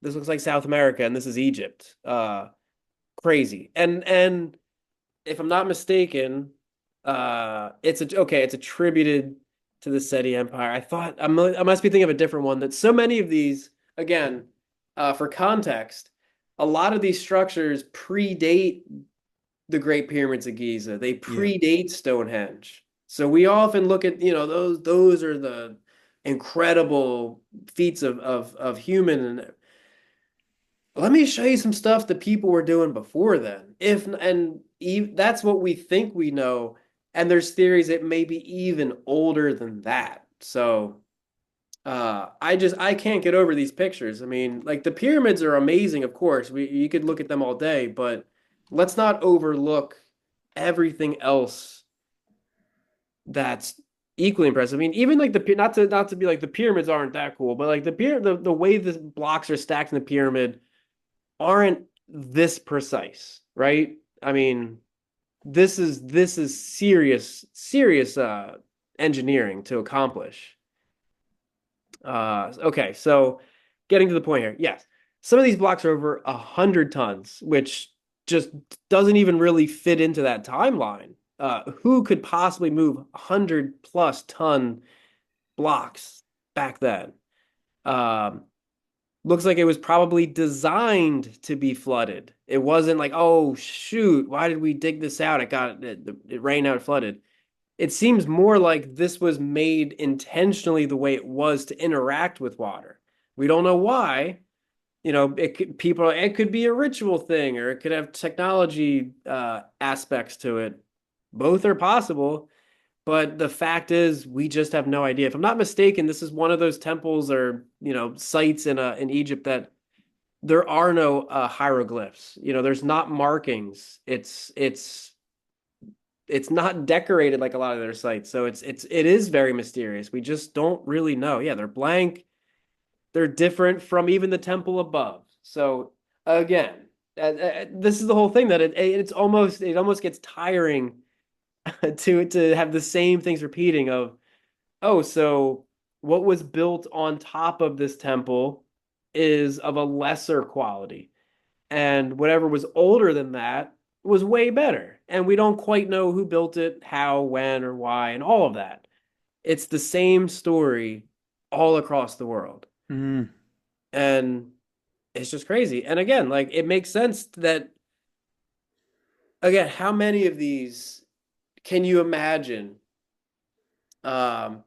Speaker 3: This looks like South America, and this is Egypt. Crazy. And if I'm not mistaken, it's attributed to the Seti Empire. I must be thinking of a different one. That so many of these, again, for context, a lot of these structures predate the Great Pyramids of Giza. They
Speaker 2: Yeah.
Speaker 3: predate Stonehenge. So we often look at, those are the incredible feats of human. And let me show you some stuff that people were doing before then. That's what we think we know, and there's theories it may be even older than that. So I can't get over these pictures. I mean, like the pyramids are amazing, of course. You could look at them all day, but let's not overlook everything else that's equally impressive. I mean, even like not to be like the pyramids aren't that cool, but like the way the blocks are stacked in the pyramid aren't this precise, right? I mean, this is serious engineering to accomplish. Okay, so getting to the point here. Yes, some of these blocks are over 100 tons, which just doesn't even really fit into that timeline. Who could possibly move 100+ ton blocks back then? Um, Looks like it was probably designed to be flooded. It wasn't like, oh shoot, why did we dig this out? It rained out, flooded. It seems more like this was made intentionally the way it was to interact with water. We don't know why. It could be a ritual thing, or it could have technology aspects to it. Both are possible, but the fact is, we just have no idea. If I'm not mistaken, this is one of those temples or sites in Egypt that there are no hieroglyphs. There's not markings. It's not decorated like a lot of their sites, so it is very mysterious. We just don't really know. Yeah, they're blank. They're different from even the temple above. So again, this is the whole thing that it almost gets tiring to have the same things repeating of, oh, so what was built on top of this temple is of a lesser quality, and whatever was older than that was way better. And we don't quite know who built it, how, when, or why, and all of that. It's the same story all across the world.
Speaker 2: Mm.
Speaker 3: And it's just crazy. And again, like it makes sense that, again, how many of these can you imagine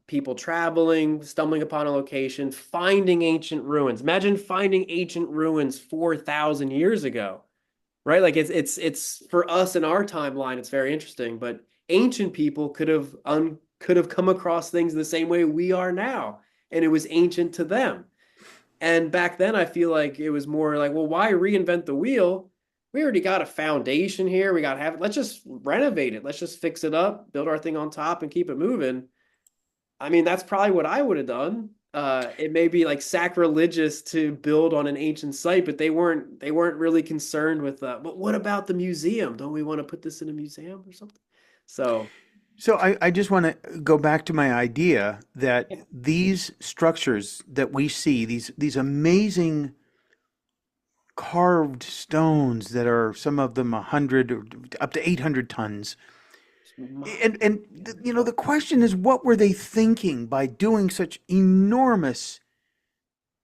Speaker 3: people traveling, stumbling upon a location, finding ancient ruins? Imagine finding ancient ruins 4,000 years ago, right? Like it's for us in our timeline, it's very interesting, but ancient people could have come across things the same way we are now, and it was ancient to them. And back then, I feel like it was more like, well, why reinvent the wheel? We already got a foundation here. We got to have it. Let's just renovate it. Let's just fix it up, build our thing on top, and keep it moving. I mean, that's probably what I would have done. It may be like sacrilegious to build on an ancient site, but they weren't really concerned with. But what about the museum? Don't we want to put this in a museum or something? So
Speaker 2: So I just want to go back to my idea that
Speaker 3: yeah.
Speaker 2: these structures that we see, these amazing carved stones that are some of them 100 or up to 800 tons. And the question is, what were they thinking by doing such enormous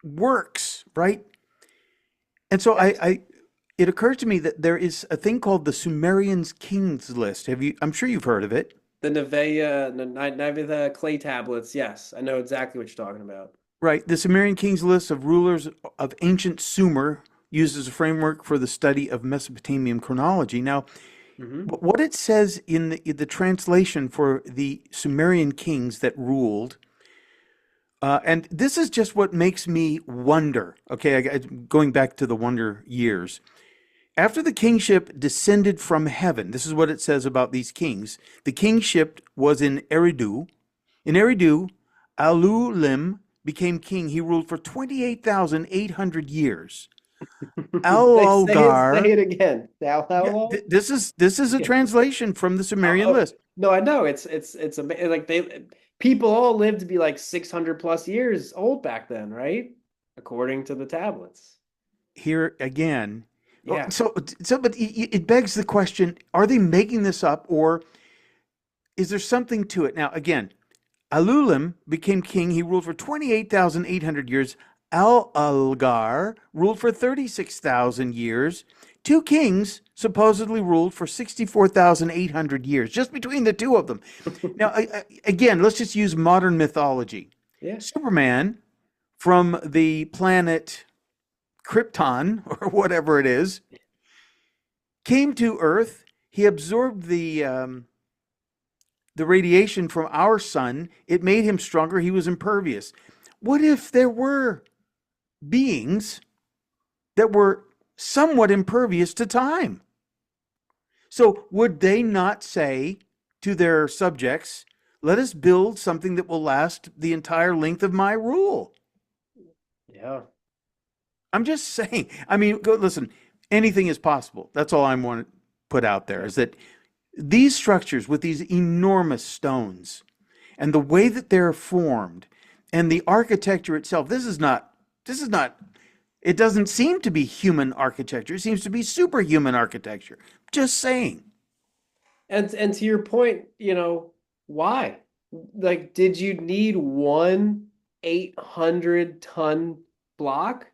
Speaker 2: works, right? And so
Speaker 3: Yes.
Speaker 2: it occurs to me that there is a thing called the Sumerians Kings List. I'm sure you've heard of it.
Speaker 3: The Nevea clay tablets. Yes, I know exactly what you're talking about.
Speaker 2: Right. The Sumerian Kings List of rulers of ancient Sumer used as a framework for the study of Mesopotamian chronology. Now,
Speaker 3: Hmm.
Speaker 2: what it says in the translation for the Sumerian kings that ruled, and this is just what makes me wonder. Okay, going back to the wonder years. After the kingship descended from heaven, this is what it says about these kings. The kingship was in Eridu. In Eridu, Alulim became king. He ruled for 28,800 years.
Speaker 3: Say
Speaker 2: Algar,
Speaker 3: it again. Now, how
Speaker 2: yeah,
Speaker 3: long?
Speaker 2: this is a
Speaker 3: Yeah.
Speaker 2: translation from the
Speaker 3: Oh,
Speaker 2: Sumerian
Speaker 3: oh,
Speaker 2: list.
Speaker 3: no, I know. Like they people all lived to be like 600 plus years old back then, right? According to the tablets.
Speaker 2: Here again.
Speaker 3: Yeah.
Speaker 2: But it begs the question, are they making this up, or is there something to it? Now, again, Alulim became king. He ruled for 28,800 years. Al-Algar ruled for 36,000 years. Two kings supposedly ruled for 64,800 years, just between the two of them. Now, again, let's just use modern mythology.
Speaker 3: Yeah.
Speaker 2: Superman from the planet Krypton, or whatever it is, came to Earth. He absorbed the radiation from our sun. It made him stronger. He was impervious. What if there were beings that were somewhat impervious to time? So would they not say to their subjects, let us build something that will last the entire length of my rule?
Speaker 3: Yeah.
Speaker 2: I'm just saying. I mean, listen, anything is possible. That's all I want to put out there, is that these structures with these enormous stones and the way that they're formed and the architecture itself, this is not, it doesn't seem to be human architecture. It seems to be superhuman architecture. Just saying.
Speaker 3: And to your point, why? Like, did you need one 800-ton block?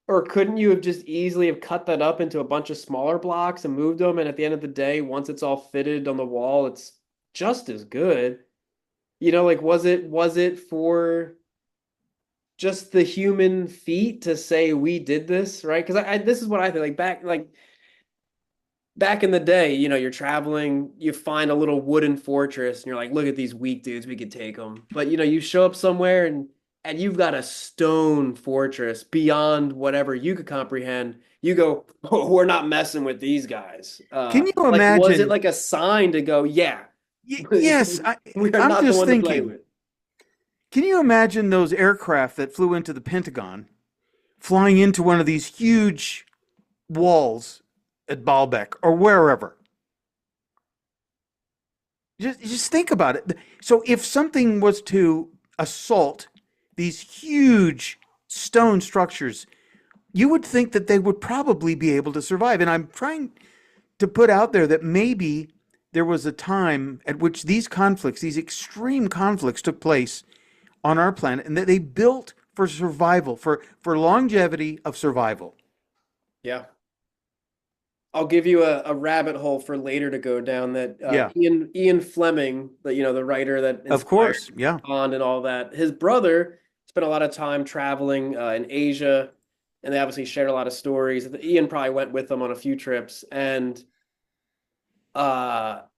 Speaker 3: Or couldn't you have just easily have cut that up into a bunch of smaller blocks and moved them? And at the end of the day, once it's all fitted on the wall, it's just as good. Like, was it for just the human feet to say we did this, right? Because this is what I think. Back in the day, you're traveling, you find a little wooden fortress, and you're like, look at these weak dudes, we could take them. But you show up somewhere and you've got a stone fortress beyond whatever you could comprehend. You go, oh, we're not messing with these guys.
Speaker 2: Can you imagine?
Speaker 3: Was it like a sign to go, yeah?
Speaker 2: Yes,
Speaker 3: we are
Speaker 2: I'm
Speaker 3: not
Speaker 2: just
Speaker 3: the one to play
Speaker 2: thinking.
Speaker 3: with.
Speaker 2: Can you imagine those aircraft that flew into the Pentagon flying into one of these huge walls at Baalbek or wherever? Just think about it. So if something was to assault these huge stone structures, you would think that they would probably be able to survive. And I'm trying to put out there that maybe there was a time at which these conflicts, these extreme conflicts, took place on our planet, and that they built for survival, for longevity of survival.
Speaker 3: Yeah. I'll give you a rabbit hole for later to go down that
Speaker 2: Yeah.
Speaker 3: Ian Fleming, the writer that
Speaker 2: Of course,
Speaker 3: inspired
Speaker 2: yeah.
Speaker 3: Bond and all that. His brother spent a lot of time traveling in Asia, and they obviously shared a lot of stories. Ian probably went with them on a few trips, and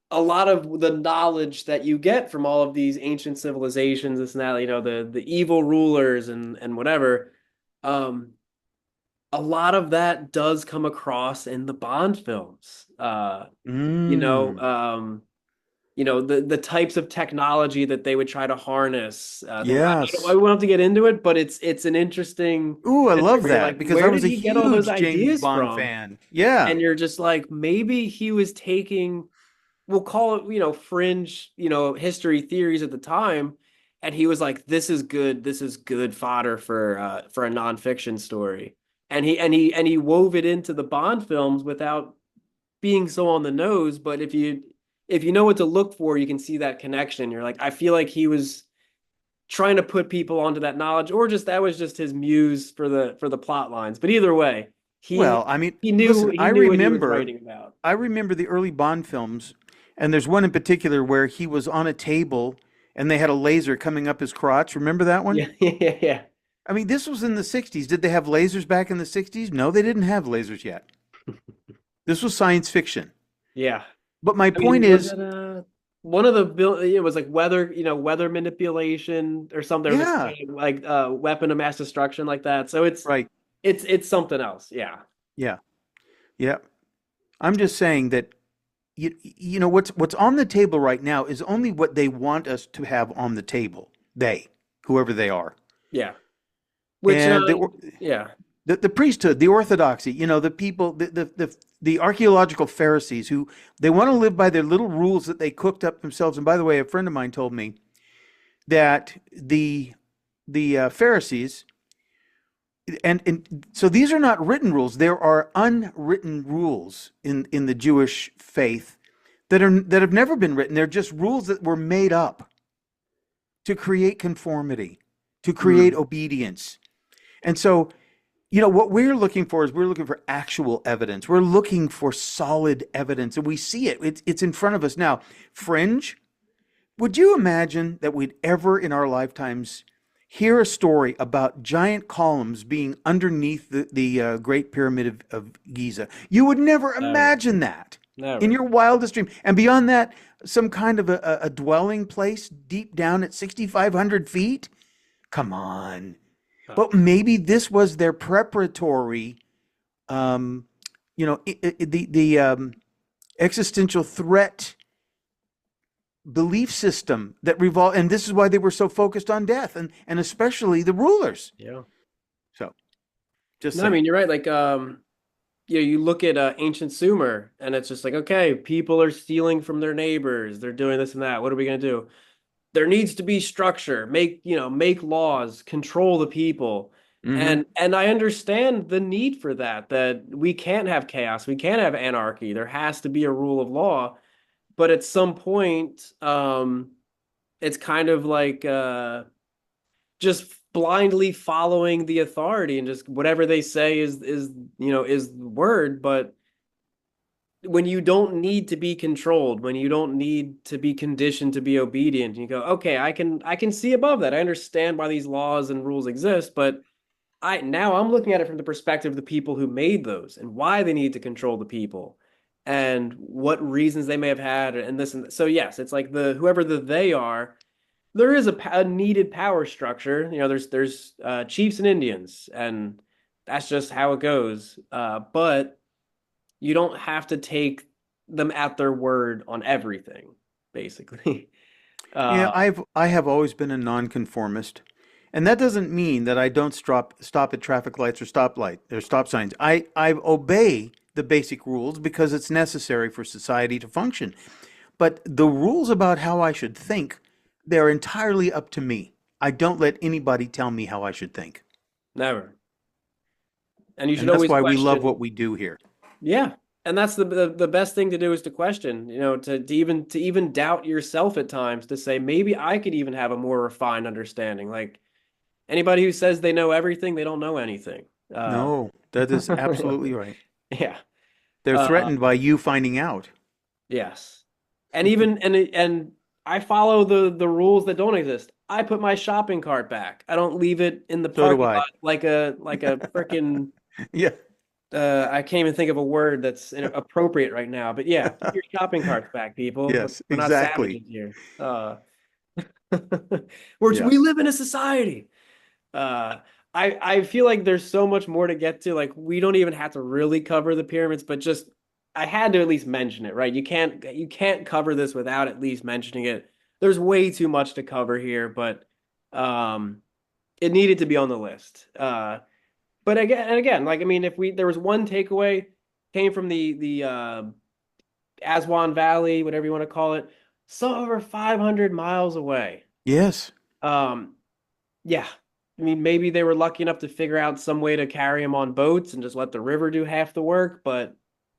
Speaker 3: a lot of the knowledge that you get from all of these ancient civilizations, this and that, the evil rulers and whatever, a lot of that does come across in the Bond films. The types of technology that they would try to harness.
Speaker 2: Yes.
Speaker 3: I won't have to get into it, but it's an interesting.
Speaker 2: Ooh, I love that,
Speaker 3: like,
Speaker 2: because
Speaker 3: where
Speaker 2: I was
Speaker 3: did
Speaker 2: a
Speaker 3: he get all those
Speaker 2: huge James
Speaker 3: ideas
Speaker 2: Bond
Speaker 3: from?
Speaker 2: fan. Yeah.
Speaker 3: And you're just like, maybe he was taking, we'll call it, fringe, history theories at the time, and he was like, this is good fodder for a nonfiction story. And he wove it into the Bond films without being so on the nose. But if you know what to look for, you can see that connection. You're like, I feel like he was trying to put people onto that knowledge, or just that was just his muse for the plot lines. But either way, he knew
Speaker 2: listen,
Speaker 3: what he was writing about.
Speaker 2: I remember the early Bond films, and there's one in particular where he was on a table and they had a laser coming up his crotch. Remember that one?
Speaker 3: Yeah.
Speaker 2: I mean, this was in the 60s. Did they have lasers back in the 60s? No, they didn't have lasers yet. This was science fiction.
Speaker 3: Yeah.
Speaker 2: But my point is,
Speaker 3: one of it was like weather manipulation or something. There was
Speaker 2: Yeah.
Speaker 3: this kind of, like weapon of mass destruction like that. So it's
Speaker 2: right.
Speaker 3: it's something else. Yeah.
Speaker 2: Yeah. I'm just saying that you know what's on the table right now is only what they want us to have on the table. Whoever they are.
Speaker 3: Yeah. Which
Speaker 2: And
Speaker 3: yeah.
Speaker 2: the priesthood, the orthodoxy, the people, the archaeological Pharisees who they want to live by their little rules that they cooked up themselves. And by the way, a friend of mine told me that the Pharisees, and so these are not written rules. There are unwritten rules in the Jewish faith that have never been written. They're just rules that were made up to create conformity, to create obedience. And so, what we're looking for is we're looking for actual evidence. We're looking for solid evidence, and we see it. It's in front of us now. Fringe, would you imagine that we'd ever in our lifetimes hear a story about giant columns being underneath the Great Pyramid of Giza? You would never imagine that in your wildest dream. And beyond that, some kind of a dwelling place deep down at 6,500 feet? Come on. But maybe this was their preparatory, the existential threat belief system that revolved, and this is why they were so focused on death, and especially the rulers.
Speaker 3: Yeah.
Speaker 2: So, just
Speaker 3: no, I mean, you're right. Like, you look at ancient Sumer, and it's just like, okay, people are stealing from their neighbors. They're doing this and that. What are we gonna do? There needs to be structure. Make laws, control the people. And I understand the need for that. That we can't have chaos. We can't have anarchy. There has to be a rule of law. But at some point, it's kind of like just blindly following the authority, and just whatever they say is the word. But when you don't need to be controlled, when you don't need to be conditioned to be obedient, you go, okay, I can see above that. I understand why these laws and rules exist, but I'm looking at it from the perspective of the people who made those and why they need to control the people and what reasons they may have had, and this and that. So yes, it's like whoever they are, there is a needed power structure. There's chiefs and Indians, and that's just how it goes. But you don't have to take them at their word on everything, basically.
Speaker 2: yeah, I have always been a nonconformist, and that doesn't mean that I don't stop at traffic lights or stop signs. I obey the basic rules because it's necessary for society to function. But the rules about how I should think, they're entirely up to me. I don't let anybody tell me how I should think.
Speaker 3: Never. And you should
Speaker 2: And that's
Speaker 3: always
Speaker 2: why we love
Speaker 3: question.
Speaker 2: what we do here.
Speaker 3: Yeah. And that's the best thing to do, is to question, to even doubt yourself at times, to say, maybe I could even have a more refined understanding. Like, anybody who says they know everything, they don't know anything.
Speaker 2: No, that is absolutely right.
Speaker 3: Yeah.
Speaker 2: They're
Speaker 3: Uh,
Speaker 2: threatened by you finding out.
Speaker 3: yes. And even and I follow the rules that don't exist. I put my shopping cart back. I don't leave it in the
Speaker 2: So do
Speaker 3: parking
Speaker 2: I.
Speaker 3: lot like a freaking
Speaker 2: Yeah.
Speaker 3: I can't even think of a word that's appropriate right now. But yeah, put your shopping carts back, people.
Speaker 2: Yes,
Speaker 3: We're not
Speaker 2: exactly.
Speaker 3: savages here.
Speaker 2: Yeah.
Speaker 3: We live in a society. Uh, I feel like there's so much more to get to. Like, we don't even have to really cover the pyramids, but just I had to at least mention it, right? You can't cover this without at least mentioning it. There's way too much to cover here, but um, it needed to be on the list. But again, like, I mean, if there was one takeaway, came from the Aswan Valley, whatever you want to call it, so over 500 miles away.
Speaker 2: Yes.
Speaker 3: Um, yeah. I mean, maybe they were lucky enough to figure out some way to carry them on boats and just let the river do half the work, but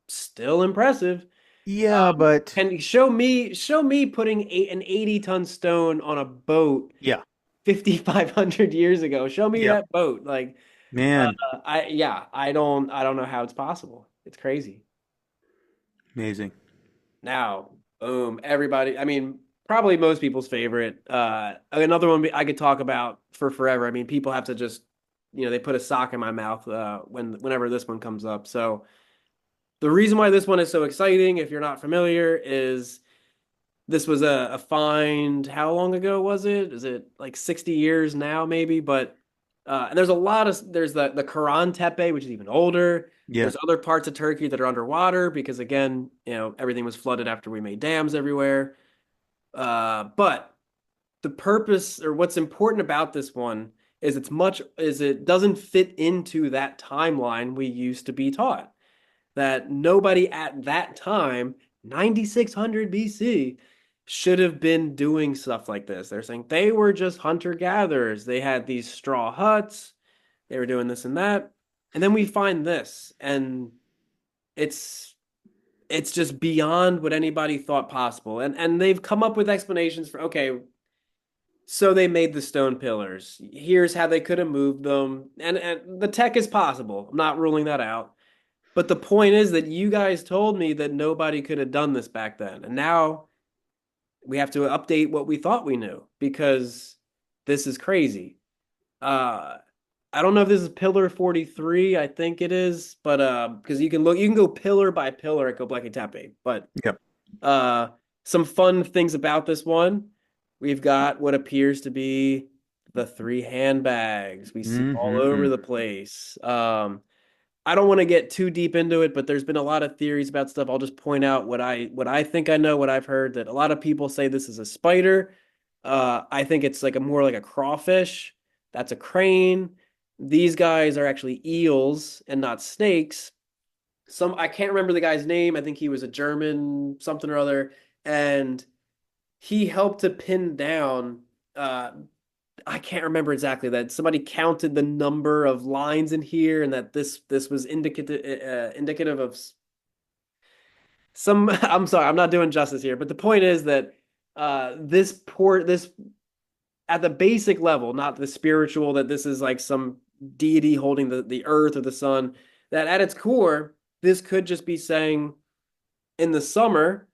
Speaker 3: still impressive.
Speaker 2: Yeah, but
Speaker 3: And show me putting an 80-ton stone on a boat
Speaker 2: yeah.
Speaker 3: 5,500 years ago. Show me
Speaker 2: Yep.
Speaker 3: that boat. Like,
Speaker 2: Man,
Speaker 3: I don't know how it's possible. It's crazy.
Speaker 2: amazing.
Speaker 3: Now, boom, everybody. I mean, probably most people's favorite. Another one I could talk about for forever. I mean, people have to just, they put a sock in my mouth whenever this one comes up. So the reason why this one is so exciting, if you're not familiar, is this was a find. How long ago was it? Is it like 60 years now, maybe? But and there's the Karahan Tepe, which is even older.
Speaker 2: Yeah.
Speaker 3: There's other parts of Turkey that are underwater because, again, everything was flooded after we made dams everywhere. But the purpose, or what's important about this one, is it doesn't fit into that timeline we used to be taught. That nobody at that time, 9600 BC, should have been doing stuff like this. They're saying they were just hunter-gatherers. They had these straw huts. They were doing this and that. And then we find this, and it's it's just beyond what anybody thought possible. And they've come up with explanations for, okay, so they made the stone pillars. Here's how they could have moved them. And the tech is possible. I'm not ruling that out. But the point is that you guys told me that nobody could have done this back then. And now we have to update what we thought we knew because this is crazy. Uh I don't know if this is pillar 43. I think it is, but because you can go pillar by pillar at Göbekli Tepe. But
Speaker 2: Yep.
Speaker 3: uh some fun things about this one. We've got what appears to be the three handbags we see all over
Speaker 2: Mm-hmm.
Speaker 3: the place. I don't want to get too deep into it, but there's been a lot of theories about stuff. I'll just point out what I think I know, what I've heard, that a lot of people say this is a spider. I think it's like a more like a crawfish. That's a crane. These guys are actually eels and not snakes. Some I can't remember the guy's name. I think he was a German something or other, and he helped to pin down I can't remember exactly that somebody counted the number of lines in here and that this was indicative of some I'm sorry, I'm not doing justice here, but the point is that this at the basic level, not the spiritual, that this is like some deity holding the earth or the sun, that at its core, this could just be saying in the summer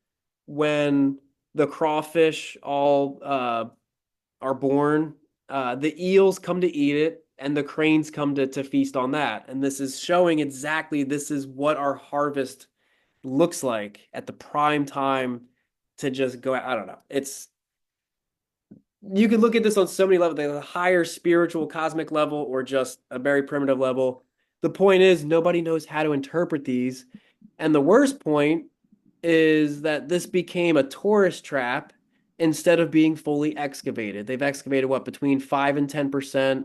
Speaker 3: when the crawfish all are born, the eels come to eat it, and the cranes come to feast on that. And this is showing exactly this is what our harvest looks like at the prime time to just go. I don't know. It's you could look at this on so many levels, the higher spiritual cosmic level or just a very primitive level. The point is nobody knows how to interpret these. And the worst point is that this became a tourist trap instead of being fully excavated. They've excavated what, between 5 and 10%.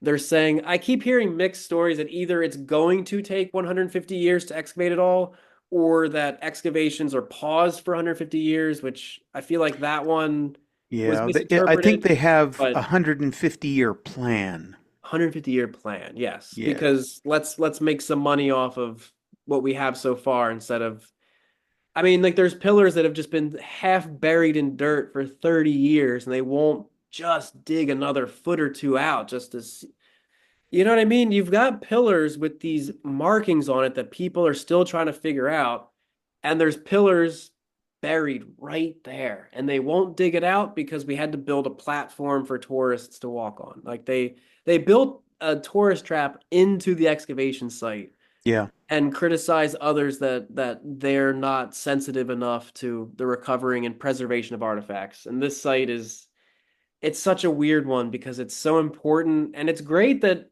Speaker 3: They're saying, I keep hearing mixed stories that either it's going to take 150 years to excavate it all, or that excavations are paused for 150 years, which I feel like that one was
Speaker 2: Yeah, I think
Speaker 3: misinterpreted.
Speaker 2: they have a
Speaker 3: But
Speaker 2: 150-year plan.
Speaker 3: 150-year plan, yes,
Speaker 2: Yeah.
Speaker 3: because let's make some money off of what we have so far instead of I mean, like there's pillars that have just been half buried in dirt for 30 years and they won't just dig another foot or two out just to see. You know what I mean? You've got pillars with these markings on it that people are still trying to figure out, and there's pillars buried right there, and they won't dig it out because we had to build a platform for tourists to walk on. Like they built a tourist trap into the excavation site
Speaker 2: Yeah.
Speaker 3: and criticize others that they're not sensitive enough to the recovering and preservation of artifacts. And this site is it's such a weird one because it's so important and it's great that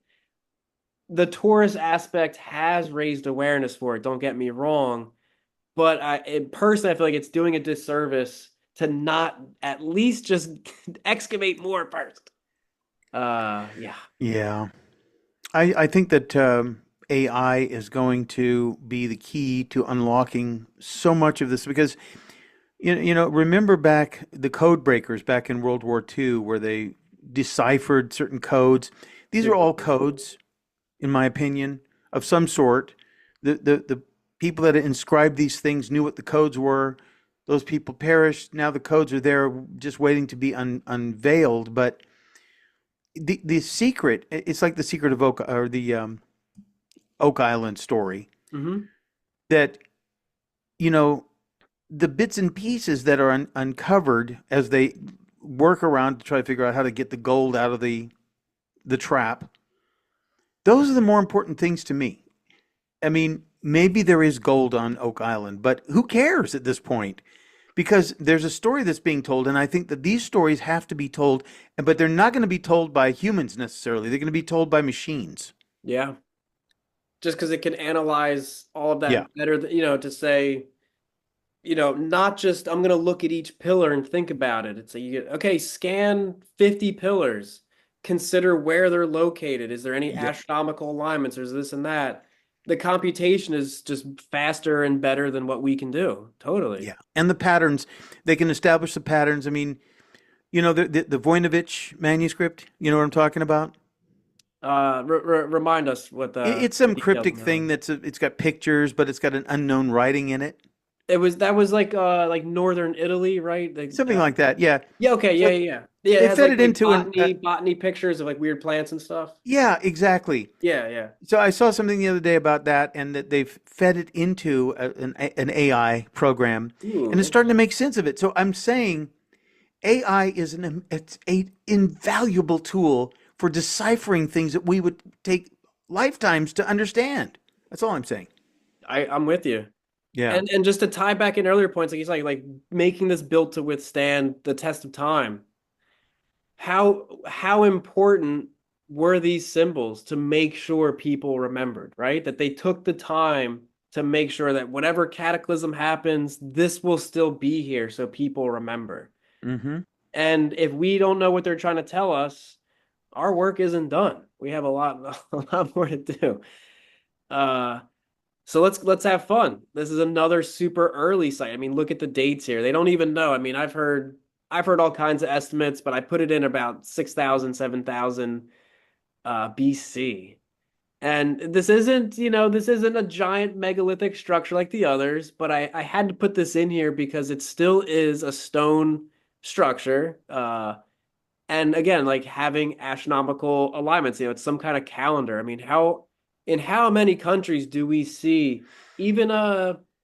Speaker 3: the tourist aspect has raised awareness for it. Don't get me wrong, but personally I feel like it's doing a disservice to not at least just excavate more first. Yeah.
Speaker 2: Yeah. I think that AI is going to be the key to unlocking so much of this because remember back the code breakers back in World War II where they deciphered certain codes. These are all codes, in my opinion, of some sort. The people that inscribed these things knew what the codes were. Those people perished. Now the codes are there, just waiting to be unveiled. But the secret, it's like the secret of Oak or the Oak Island story.
Speaker 3: Mm-hmm.
Speaker 2: That you know the bits and pieces that are uncovered as they work around to try to figure out how to get the gold out of the trap. Those are the more important things to me. I mean, maybe there is gold on Oak Island, but who cares at this point? Because there's a story that's being told, and I think that these stories have to be told, but they're not going to be told by humans necessarily. They're going to be told by machines.
Speaker 3: Yeah. Just because it can analyze all of
Speaker 2: Yeah.
Speaker 3: that better, to say, not just I'm going to look at each pillar and think about it. It's you get, okay, scan 50 pillars, consider where they're located. Is there any
Speaker 2: Yep.
Speaker 3: astronomical alignments? There's this and that. the computation is just faster and better than what we can do. Totally.
Speaker 2: Yeah. And the patterns, they can establish the patterns. I mean, the Voinovich manuscript, you know what I'm talking about?
Speaker 3: Remind us what
Speaker 2: It's
Speaker 3: the
Speaker 2: some
Speaker 3: details
Speaker 2: cryptic
Speaker 3: on that
Speaker 2: thing
Speaker 3: are.
Speaker 2: it's got pictures, but it's got an unknown writing in it.
Speaker 3: That was like northern Italy, right?
Speaker 2: Something like that. Yeah.
Speaker 3: Yeah, okay,
Speaker 2: So
Speaker 3: yeah. It
Speaker 2: they
Speaker 3: has
Speaker 2: fed it
Speaker 3: like
Speaker 2: into an,
Speaker 3: botany pictures of like weird plants and stuff.
Speaker 2: yeah, exactly.
Speaker 3: Yeah.
Speaker 2: So I saw something the other day about that, and that they've fed it into an AI program,
Speaker 3: Ooh,
Speaker 2: and it's starting to make sense of it. So I'm saying AI is it's a invaluable tool for deciphering things that we would take lifetimes to understand. That's all I'm saying.
Speaker 3: I'm with you.
Speaker 2: Yeah.
Speaker 3: And just to tie back in earlier points, like he's like making this built to withstand the test of time. How important were these symbols to make sure people remembered, right? That they took the time to make sure that whatever cataclysm happens, this will still be here so people remember.
Speaker 2: Mm-hmm.
Speaker 3: And if we don't know what they're trying to tell us, our work isn't done. We have a lot more to do. Uh, so let's have fun. This is another super early site. I mean, look at the dates here. They don't even know. I mean, I've heard all kinds of estimates, but I put it in about 6,000, 7,000 BC. And this isn't a giant megalithic structure like the others, but I had to put this in here because it still is a stone structure. And again, like having astronomical alignments, it's some kind of calendar. I mean, in how many countries do we see, even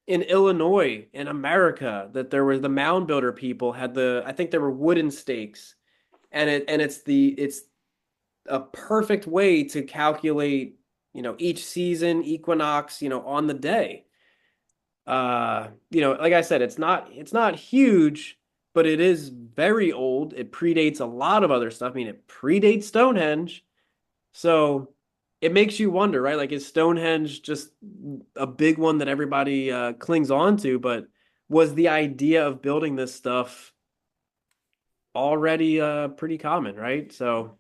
Speaker 3: in Illinois, in America, that there was the mound builder people had I think there were wooden stakes, and it's a perfect way to calculate, each season, equinox, on the day. Like I said, it's not huge, but it is very old. It predates a lot of other stuff. I mean, it predates Stonehenge. So it makes you wonder, right? Like, is Stonehenge just a big one that everybody clings on to? But was the idea of building this stuff already pretty common, right? So,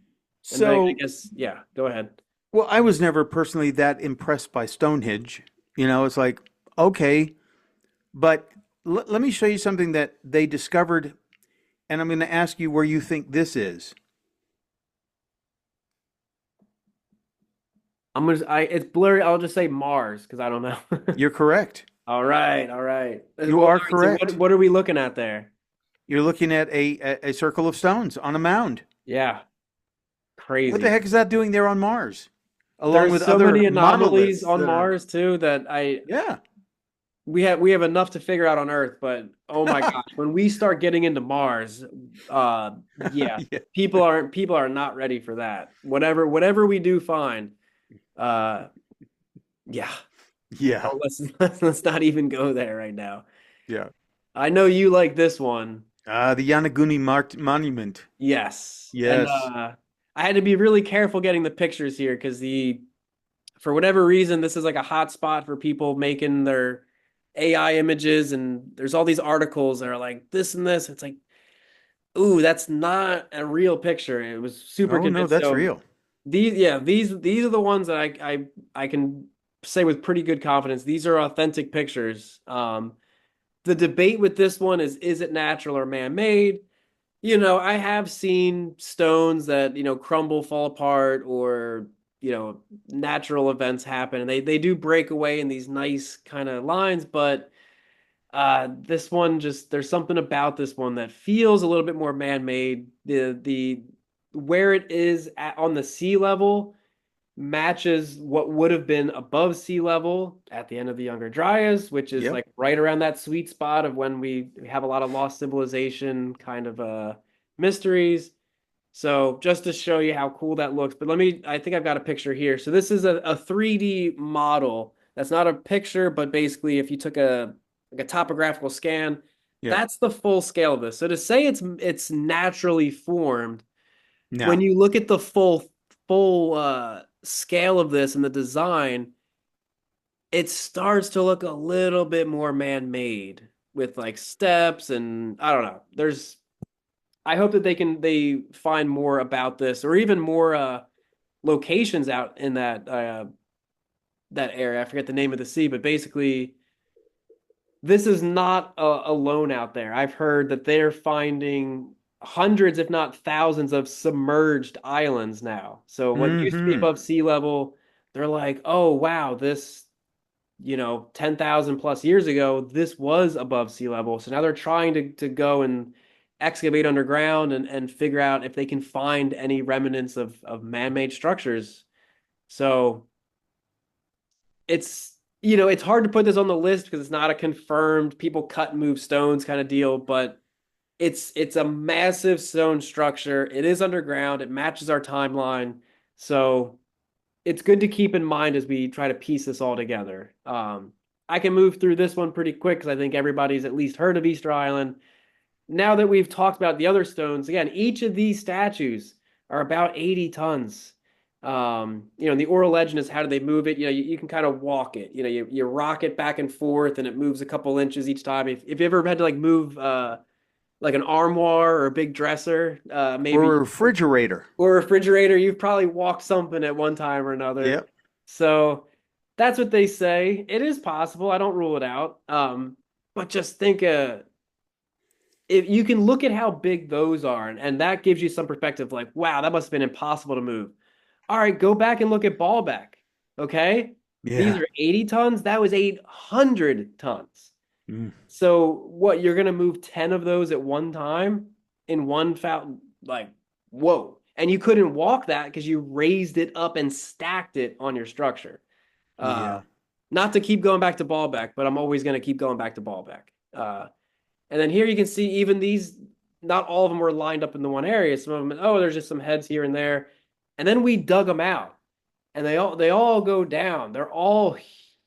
Speaker 3: and then I
Speaker 2: So,
Speaker 3: guess, yeah, go ahead.
Speaker 2: well, I was never personally that impressed by Stonehenge. It's like, okay, but let me show you something that they discovered, and I'm going to ask you where you think this is.
Speaker 3: It's blurry. I'll just say Mars because I don't know.
Speaker 2: You're correct.
Speaker 3: All right.
Speaker 2: You
Speaker 3: All
Speaker 2: are
Speaker 3: right, so
Speaker 2: correct.
Speaker 3: what are we looking at there?
Speaker 2: You're looking at a circle of stones on a mound.
Speaker 3: Yeah,
Speaker 2: What the
Speaker 3: crazy.
Speaker 2: heck is that doing there on Mars? Along
Speaker 3: There's
Speaker 2: with
Speaker 3: so
Speaker 2: other
Speaker 3: many anomalies
Speaker 2: monoliths
Speaker 3: on
Speaker 2: that are,
Speaker 3: Mars too that I
Speaker 2: yeah.
Speaker 3: we have enough to figure out on Earth, but oh my gosh, when we start getting into Mars, yeah,
Speaker 2: Yeah.
Speaker 3: people are not ready for that. Whatever we do find, uh, yeah.
Speaker 2: Yeah.
Speaker 3: Oh, let's not even go there right now.
Speaker 2: Yeah.
Speaker 3: I know you like this one.
Speaker 2: The Yanaguni Monument.
Speaker 3: Yes. And
Speaker 2: Yes.
Speaker 3: I had to be really careful getting the pictures here because for whatever reason, this is like a hot spot for people making their AI images, and there's all these articles that are like this and this. It's like, ooh, that's not a real picture. It was super
Speaker 2: Oh no,
Speaker 3: convinced.
Speaker 2: that's
Speaker 3: So
Speaker 2: real.
Speaker 3: these are the ones that I can say with pretty good confidence. These are authentic pictures. The debate with this one is it natural or man-made? I have seen stones that, crumble, fall apart, or, natural events happen, and they do break away in these nice kind of lines, but this one just there's something about this one that feels a little bit more man-made. The where it is on the sea level matches what would have been above sea level at the end of the Younger Dryas, which is
Speaker 2: Yep.
Speaker 3: like right around that sweet spot of when we have a lot of lost civilization kind of mysteries. So just to show you how cool that looks, but I think I've got a picture here. So this is a 3D model. That's not a picture, but basically if you took like a topographical scan,
Speaker 2: Yeah.
Speaker 3: that's the full scale of this. So to say it's naturally formed, when
Speaker 2: No.
Speaker 3: you look at the full scale of this and the design, it starts to look a little bit more man-made with like steps, and I don't know. I hope that they find more about this, or even more locations out in that area. I forget the name of the sea, but basically this is not alone out there. I've heard that they're finding hundreds, if not thousands, of submerged islands now. So what used to be
Speaker 2: Hmm.
Speaker 3: above sea level, they're like, oh wow, this 10,000 plus years ago, this was above sea level. So now they're trying to go and excavate underground and figure out if they can find any remnants of man-made structures. So it's hard to put this on the list because it's not a confirmed people cut and move stones kind of deal, but it's a massive stone structure. It is underground. It matches our timeline. So it's good to keep in mind as we try to piece this all together. I can move through this one pretty quick because I think everybody's at least heard of Easter Island. Now that we've talked about the other stones, again, each of these statues are about 80 tons. The oral legend is how do they move it? You can kind of walk it. You rock it back and forth, and it moves a couple inches each time. If you ever had to like move like an armoire or a big dresser,
Speaker 2: Or
Speaker 3: maybe
Speaker 2: a refrigerator.
Speaker 3: or a refrigerator, you've probably walked something at one time or another.
Speaker 2: Yep.
Speaker 3: So that's what they say. It is possible. I don't rule it out. But just think if you can look at how big those are, and that gives you some perspective like, wow, that must have been impossible to move. All right, go back and look at Baalbek. Okay. These
Speaker 2: Yeah.
Speaker 3: are 80 tons. That was 800 tons.
Speaker 2: Mm.
Speaker 3: So what, you're gonna move 10 of those at one time in one fountain? Like, whoa. And you couldn't walk that because you raised it up and stacked it on your structure. Uh,
Speaker 2: Yeah.
Speaker 3: Not to keep going back to Baalbek, but I'm always gonna keep going back to Baalbek. And then here you can see even these, not all of them were lined up in the one area. Some of them, oh, there's just some heads here and there. And then we dug them out, and they all go down. They're all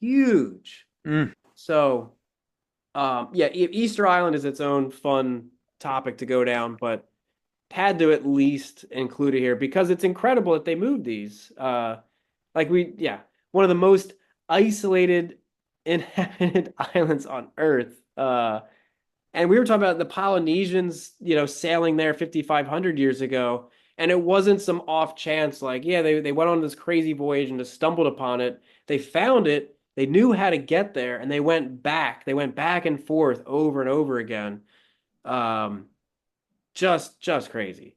Speaker 3: huge.
Speaker 2: Mm.
Speaker 3: So yeah, Easter Island is its own fun topic to go down, but had to at least include it here because it's incredible that they moved these. Yeah, one of the most isolated inhabited islands on Earth. And we were talking about the Polynesians, sailing there 5,500 years ago, and it wasn't some off chance like, yeah, they went on this crazy voyage and just stumbled upon it. They found it, they knew how to get there, and they went back. They went back and forth over and over again. Um, just crazy.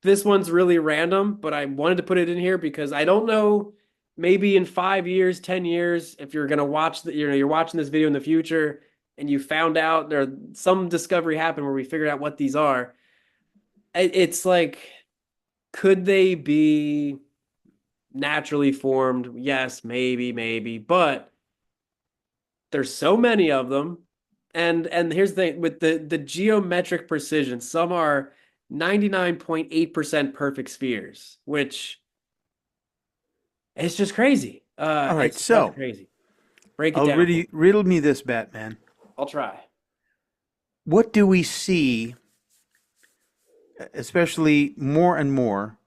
Speaker 3: This one's really random, but I wanted to put it in here because I don't know, maybe in 5 years, 10 years, if you're gonna watch you're watching this video in the future and you found out there some discovery happened where we figured out what these are. It's like, could they be naturally formed? Yes, maybe, but there's so many of them. And here's the thing with the geometric precision, some are 99.8% perfect spheres, which is just crazy.
Speaker 2: All right.
Speaker 3: It's just
Speaker 2: So
Speaker 3: crazy. Break it
Speaker 2: I'll
Speaker 3: down.
Speaker 2: riddle me this, Batman.
Speaker 3: I'll try.
Speaker 2: What do we see, especially more and more,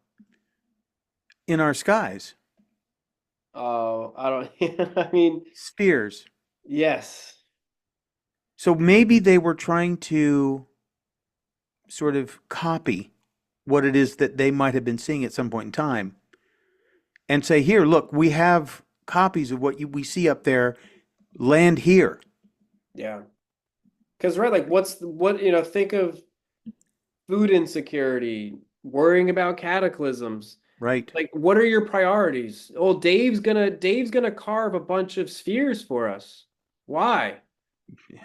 Speaker 2: in our skies?
Speaker 3: Oh, I don't. I mean,
Speaker 2: Spheres.
Speaker 3: yes.
Speaker 2: So maybe they were trying to sort of copy what it is that they might have been seeing at some point in time and say, here, look, we have copies of what we see up there, land here.
Speaker 3: Yeah. Because right, like think of food insecurity, worrying about cataclysms.
Speaker 2: Right.
Speaker 3: Like, what are your priorities? Well, Dave's gonna carve a bunch of spheres for us. Why?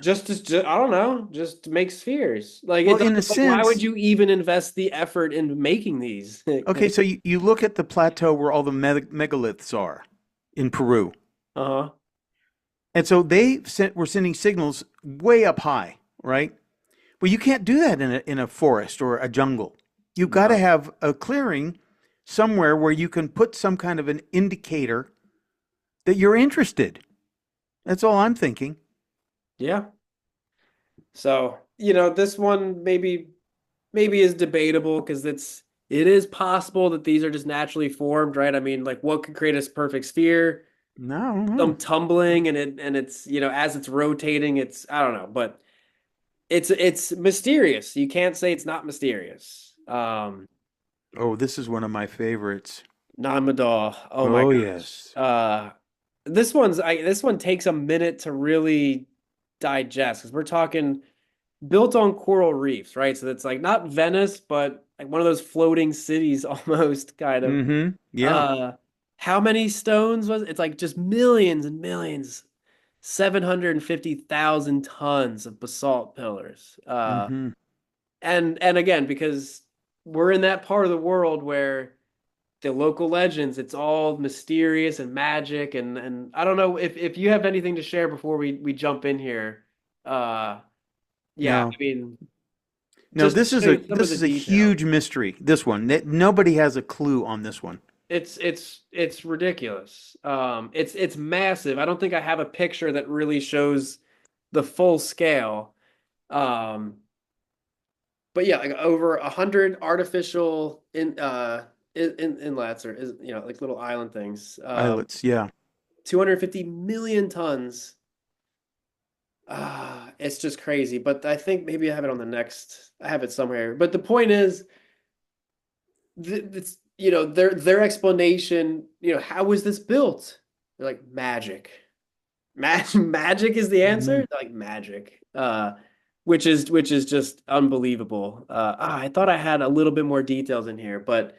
Speaker 3: Just I don't know, just to make spheres. Like it
Speaker 2: Well, in a
Speaker 3: doesn't, like, why would
Speaker 2: sense,
Speaker 3: you even invest the effort in making these?
Speaker 2: okay, so you look at the plateau where all the megaliths are in Peru.
Speaker 3: Uh-huh.
Speaker 2: And so were sending signals way up high, right? Well, you can't do that in a forest or a jungle. You've got to have a clearing somewhere where you can put some kind of an indicator that you're interested. That's all I'm thinking.
Speaker 3: Yeah. So, this one maybe is debatable because it is possible that these are just naturally formed, right? I mean, like what could create a perfect sphere?
Speaker 2: No, I don't know.
Speaker 3: Some tumbling and it's, as it's rotating, it's I don't know, but it's mysterious. You can't say it's not mysterious.
Speaker 2: Oh, this is one of my favorites.
Speaker 3: Namadal. Oh my
Speaker 2: Oh,
Speaker 3: gosh.
Speaker 2: yes.
Speaker 3: This one takes a minute to really digest because we're talking built on coral reefs, right? So it's like not Venice, but like one of those floating cities almost kind of.
Speaker 2: Mm-hmm. Yeah.
Speaker 3: Uh, how many stones was it? It's like just millions and millions, 750,000 tons of basalt pillars.
Speaker 2: Mm-hmm.
Speaker 3: And again, because we're in that part of the world where the local legends, it's all mysterious and magic and I don't know if you have anything to share before we jump in here. Uh yeah,
Speaker 2: No.
Speaker 3: I mean,
Speaker 2: No,
Speaker 3: just to show you some of
Speaker 2: this
Speaker 3: the
Speaker 2: is a
Speaker 3: details.
Speaker 2: huge mystery. This one. Nobody has a clue on this one.
Speaker 3: It's ridiculous. It's massive. I don't think I have a picture that really shows the full scale. Um, but yeah, like over 100 artificial inlets or is like little island things.
Speaker 2: Islets. Yeah.
Speaker 3: 250 million tons. It's just crazy. But I think maybe I have it on the next. I have it somewhere. But the point is, it's their explanation. How was this built? They're like magic. Magic is the answer.
Speaker 2: Mm-hmm.
Speaker 3: They're like magic. Which is just unbelievable. I thought I had a little bit more details in here, but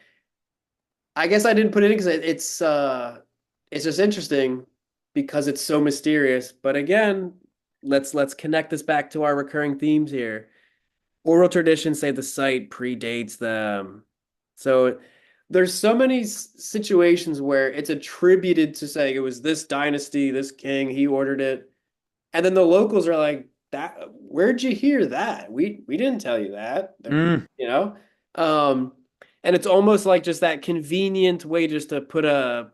Speaker 3: I guess I didn't put it in because it's just interesting because it's so mysterious. But again, let's connect this back to our recurring themes here. Oral traditions say the site predates them. So there's so many situations where it's attributed to saying it was this dynasty, this king, he ordered it. And then the locals are like, "That where'd you hear that? We didn't tell you that."
Speaker 2: Mm.
Speaker 3: You know? Um, and it's almost like just that convenient way just to put a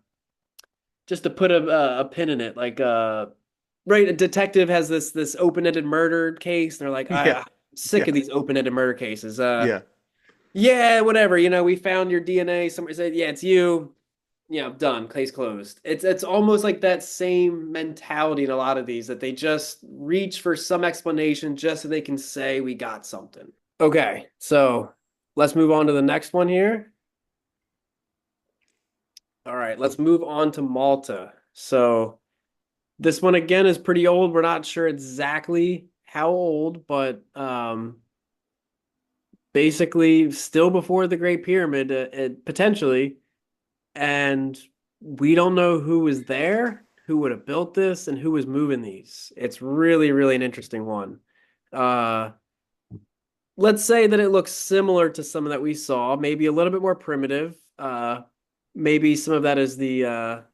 Speaker 3: pin in it. Like right, a detective has this open-ended murder case, and they're like,
Speaker 2: Yeah.
Speaker 3: I'm sick
Speaker 2: Yeah.
Speaker 3: of these open-ended murder cases.
Speaker 2: Yeah.
Speaker 3: Yeah, whatever. We found your DNA. Somebody said, yeah, it's you. Done. Case closed. It's almost like that same mentality in a lot of these that they just reach for some explanation just so they can say we got something. Okay, so let's move on to the next one here. All right, let's move on to Malta. So this one again is pretty old. We're not sure exactly how old, but basically still before the Great Pyramid, potentially. And we don't know who was there, who would have built this, and who was moving these. It's really, really an interesting one. Uh, let's say that it looks similar to some that we saw, maybe a little bit more primitive. Maybe some of that is the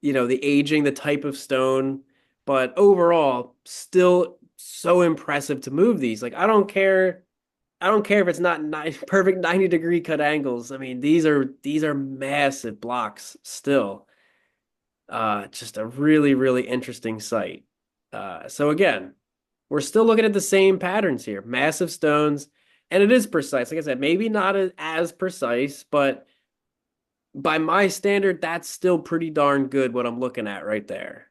Speaker 3: aging, the type of stone, but overall, still so impressive to move these. Like, I don't care. I don't care if it's not perfect 90-degree cut angles. I mean, these are massive blocks still. Just a really, really interesting site. So again, we're still looking at the same patterns here. Massive stones, and it is precise. Like I said, maybe not as precise, but by my standard, that's still pretty darn good what I'm looking at right there.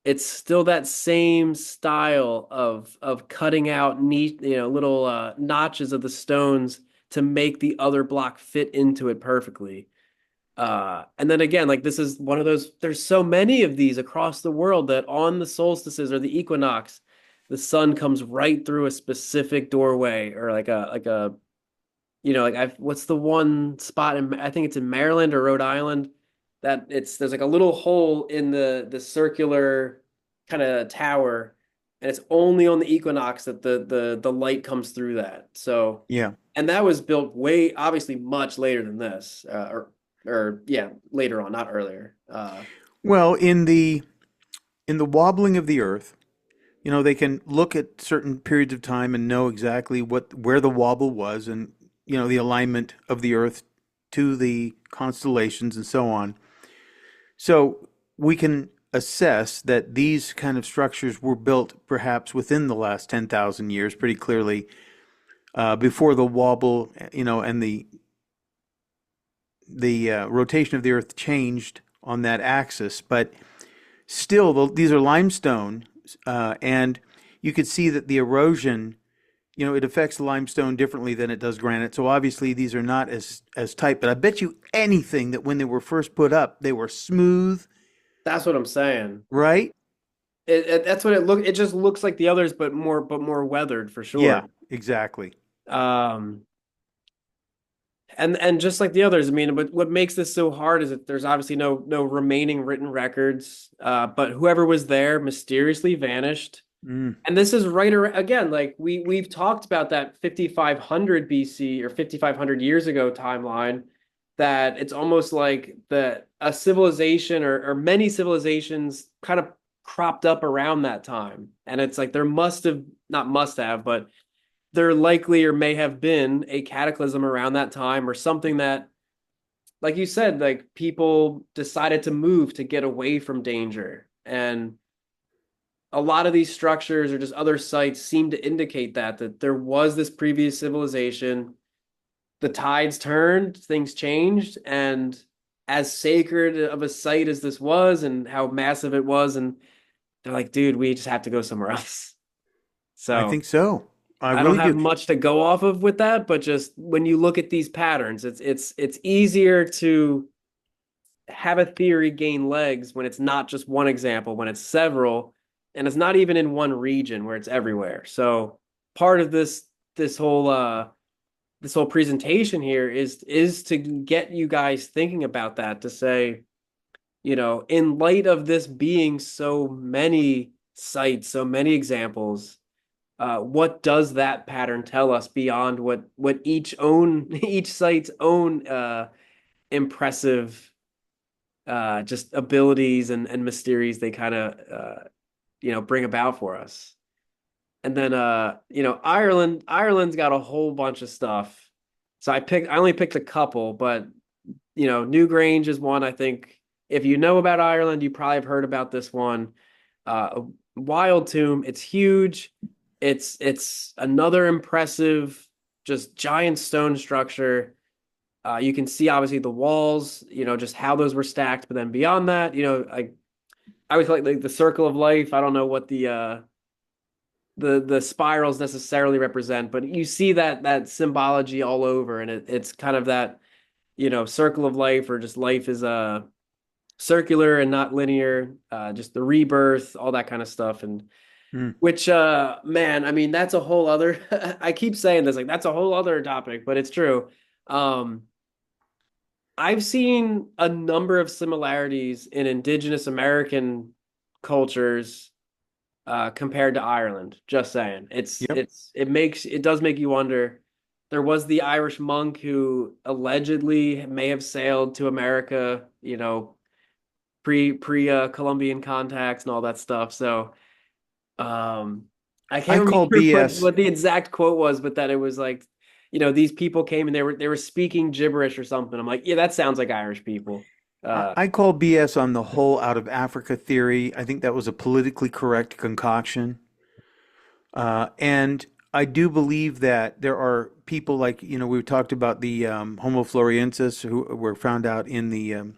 Speaker 3: It's still that same style of cutting out neat, little notches of the stones to make the other block fit into it perfectly. And then again, like this is one of those, there's so many of these across the world that on the solstices or the equinox, the sun comes right through a specific doorway or like what's the one spot I think it's in Maryland or Rhode Island that there's like a little hole in the circular kind of tower, and it's only on the equinox that the light comes through that. So,
Speaker 2: Yeah.
Speaker 3: and that was built way obviously much later than this, or yeah, later on, not earlier.
Speaker 2: Well, in the wobbling of the earth, they can look at certain periods of time and know exactly where the wobble was and the alignment of the earth to the constellations and so on. So we can assess that these kind of structures were built perhaps within the last 10,000 years, pretty clearly, before the wobble, and the rotation of the earth changed on that axis. But still, these are limestone, and you could see that the erosion it affects limestone differently than it does granite. So obviously these are not as tight. But I bet you anything that when they were first put up, they were smooth,
Speaker 3: That's what I'm saying.
Speaker 2: right?
Speaker 3: That's what it look. It just looks like the others, but more weathered for
Speaker 2: Yeah,
Speaker 3: sure.
Speaker 2: exactly.
Speaker 3: Um, and just like the others, I mean, what makes this so hard is that there's obviously no remaining written records. But whoever was there mysteriously vanished.
Speaker 2: Mm.
Speaker 3: And this is right around, again, like we've talked about that 5500 BC or 5500 years ago timeline, that it's almost like that a civilization or many civilizations kind of cropped up around that time. And it's like there must have, not must have, but there likely or may have been a cataclysm around that time or something that, like you said, like people decided to move to get away from danger. And a lot of these structures or just other sites seem to indicate that there was this previous civilization. The tides turned, things changed, and as sacred of a site as this was and how massive it was, and they're like, dude, we just have to go somewhere else.
Speaker 2: I
Speaker 3: So
Speaker 2: think so. I
Speaker 3: I don't
Speaker 2: really
Speaker 3: have
Speaker 2: do.
Speaker 3: much to go off of with that, but just when you look at these patterns, it's easier to have a theory gain legs when it's not just one example, when it's several, and it's not even in one region where it's everywhere. So part of this whole presentation here is to get you guys thinking about that, to say, in light of this being so many sites, so many examples, what does that pattern tell us beyond what each site's own impressive just abilities and mysteries they kind of bring about for us. And then Ireland's got a whole bunch of stuff. So I only picked a couple, but Newgrange is one. I think if you know about Ireland, you probably have heard about this one. Wild Tomb, it's huge. It's another impressive, just giant stone structure. You can see obviously the walls, just how those were stacked, but then beyond that, I always like the circle of life. I don't know what the spirals necessarily represent, but you see that symbology all over, and it's kind of that, circle of life, or just life is circular and not linear, just the rebirth, all that kind of stuff. And
Speaker 2: Mm.
Speaker 3: which man, I mean, that's a whole other I keep saying this, like that's a whole other topic, but it's true. Um, I've seen a number of similarities in indigenous American cultures compared to Ireland. Just saying.
Speaker 2: Yep.
Speaker 3: It does make you wonder. There was the Irish monk who allegedly may have sailed to America, pre Columbian contacts and all that stuff. So I
Speaker 2: I
Speaker 3: can't
Speaker 2: call
Speaker 3: remember what,
Speaker 2: BS.
Speaker 3: what the exact quote was, but that it was like, these people came and they were speaking gibberish or something. I'm like, yeah, that sounds like Irish people.
Speaker 2: I call BS on the whole out of Africa theory. I think that was a politically correct concoction. And I do believe that there are people like, we talked about the Homo floresiensis who were found out in the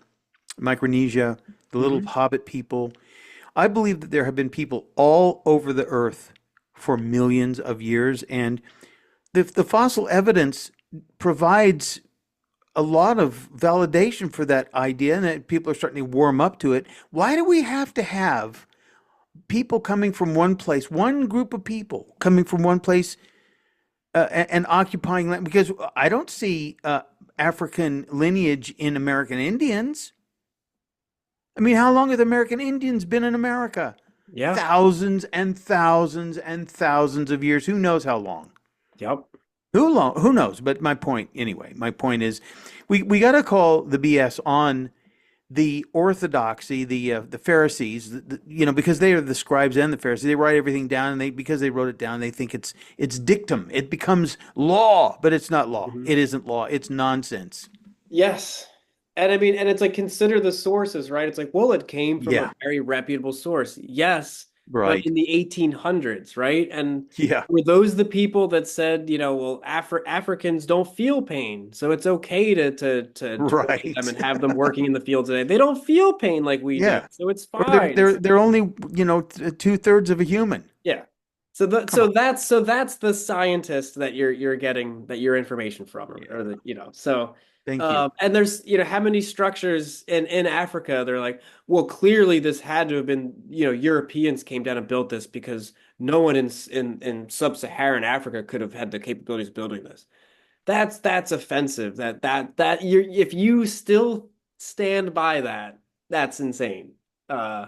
Speaker 2: Micronesia, the little
Speaker 3: Mhm.
Speaker 2: hobbit people. I believe that there have been people all over the earth for millions of years, and the fossil evidence provides a lot of validation for that idea, and that people are starting to warm up to it. Why do we have to have people coming from one place, one group of people coming from one place and occupying land? Because I don't see African lineage in American Indians. I mean, how long have the American Indians been in America?
Speaker 3: Yeah.
Speaker 2: Thousands and thousands and thousands of years. Who knows how long?
Speaker 3: Yep.
Speaker 2: Who knows? But my point, anyway, my point is, we got to call the BS on the orthodoxy, the Pharisees, because they are the scribes and the Pharisees. They write everything down, and because they wrote it down, they think it's dictum. It becomes law, but it's not law.
Speaker 3: Mhm.
Speaker 2: It isn't law. It's nonsense.
Speaker 3: Yes. And I mean, and it's like, consider the sources, right? It's like, well, it came from a
Speaker 2: Yeah,
Speaker 3: very reputable source. Yes, but
Speaker 2: right.
Speaker 3: in the 1800s, right? And
Speaker 2: Yeah,
Speaker 3: were those the people that said, well, Africans don't feel pain, so it's okay to torture them
Speaker 2: right.
Speaker 3: and have them working in the fields today. They don't feel pain like we do,
Speaker 2: Yeah.
Speaker 3: so it's
Speaker 2: Or they're
Speaker 3: fine.
Speaker 2: they're they're only, 2/3 of a human.
Speaker 3: Yeah.
Speaker 2: Come on.
Speaker 3: So that's the scientist that you're getting that your information from, or
Speaker 2: Yeah.
Speaker 3: the, you know. So
Speaker 2: Thank you.
Speaker 3: and there's, you know, how many structures in Africa they're like, well, clearly this had to have been, you know, Europeans came down and built this because no one in sub-Saharan Africa could have had the capabilities of building this. That's offensive. That you, if you still stand by that, that's insane. Uh,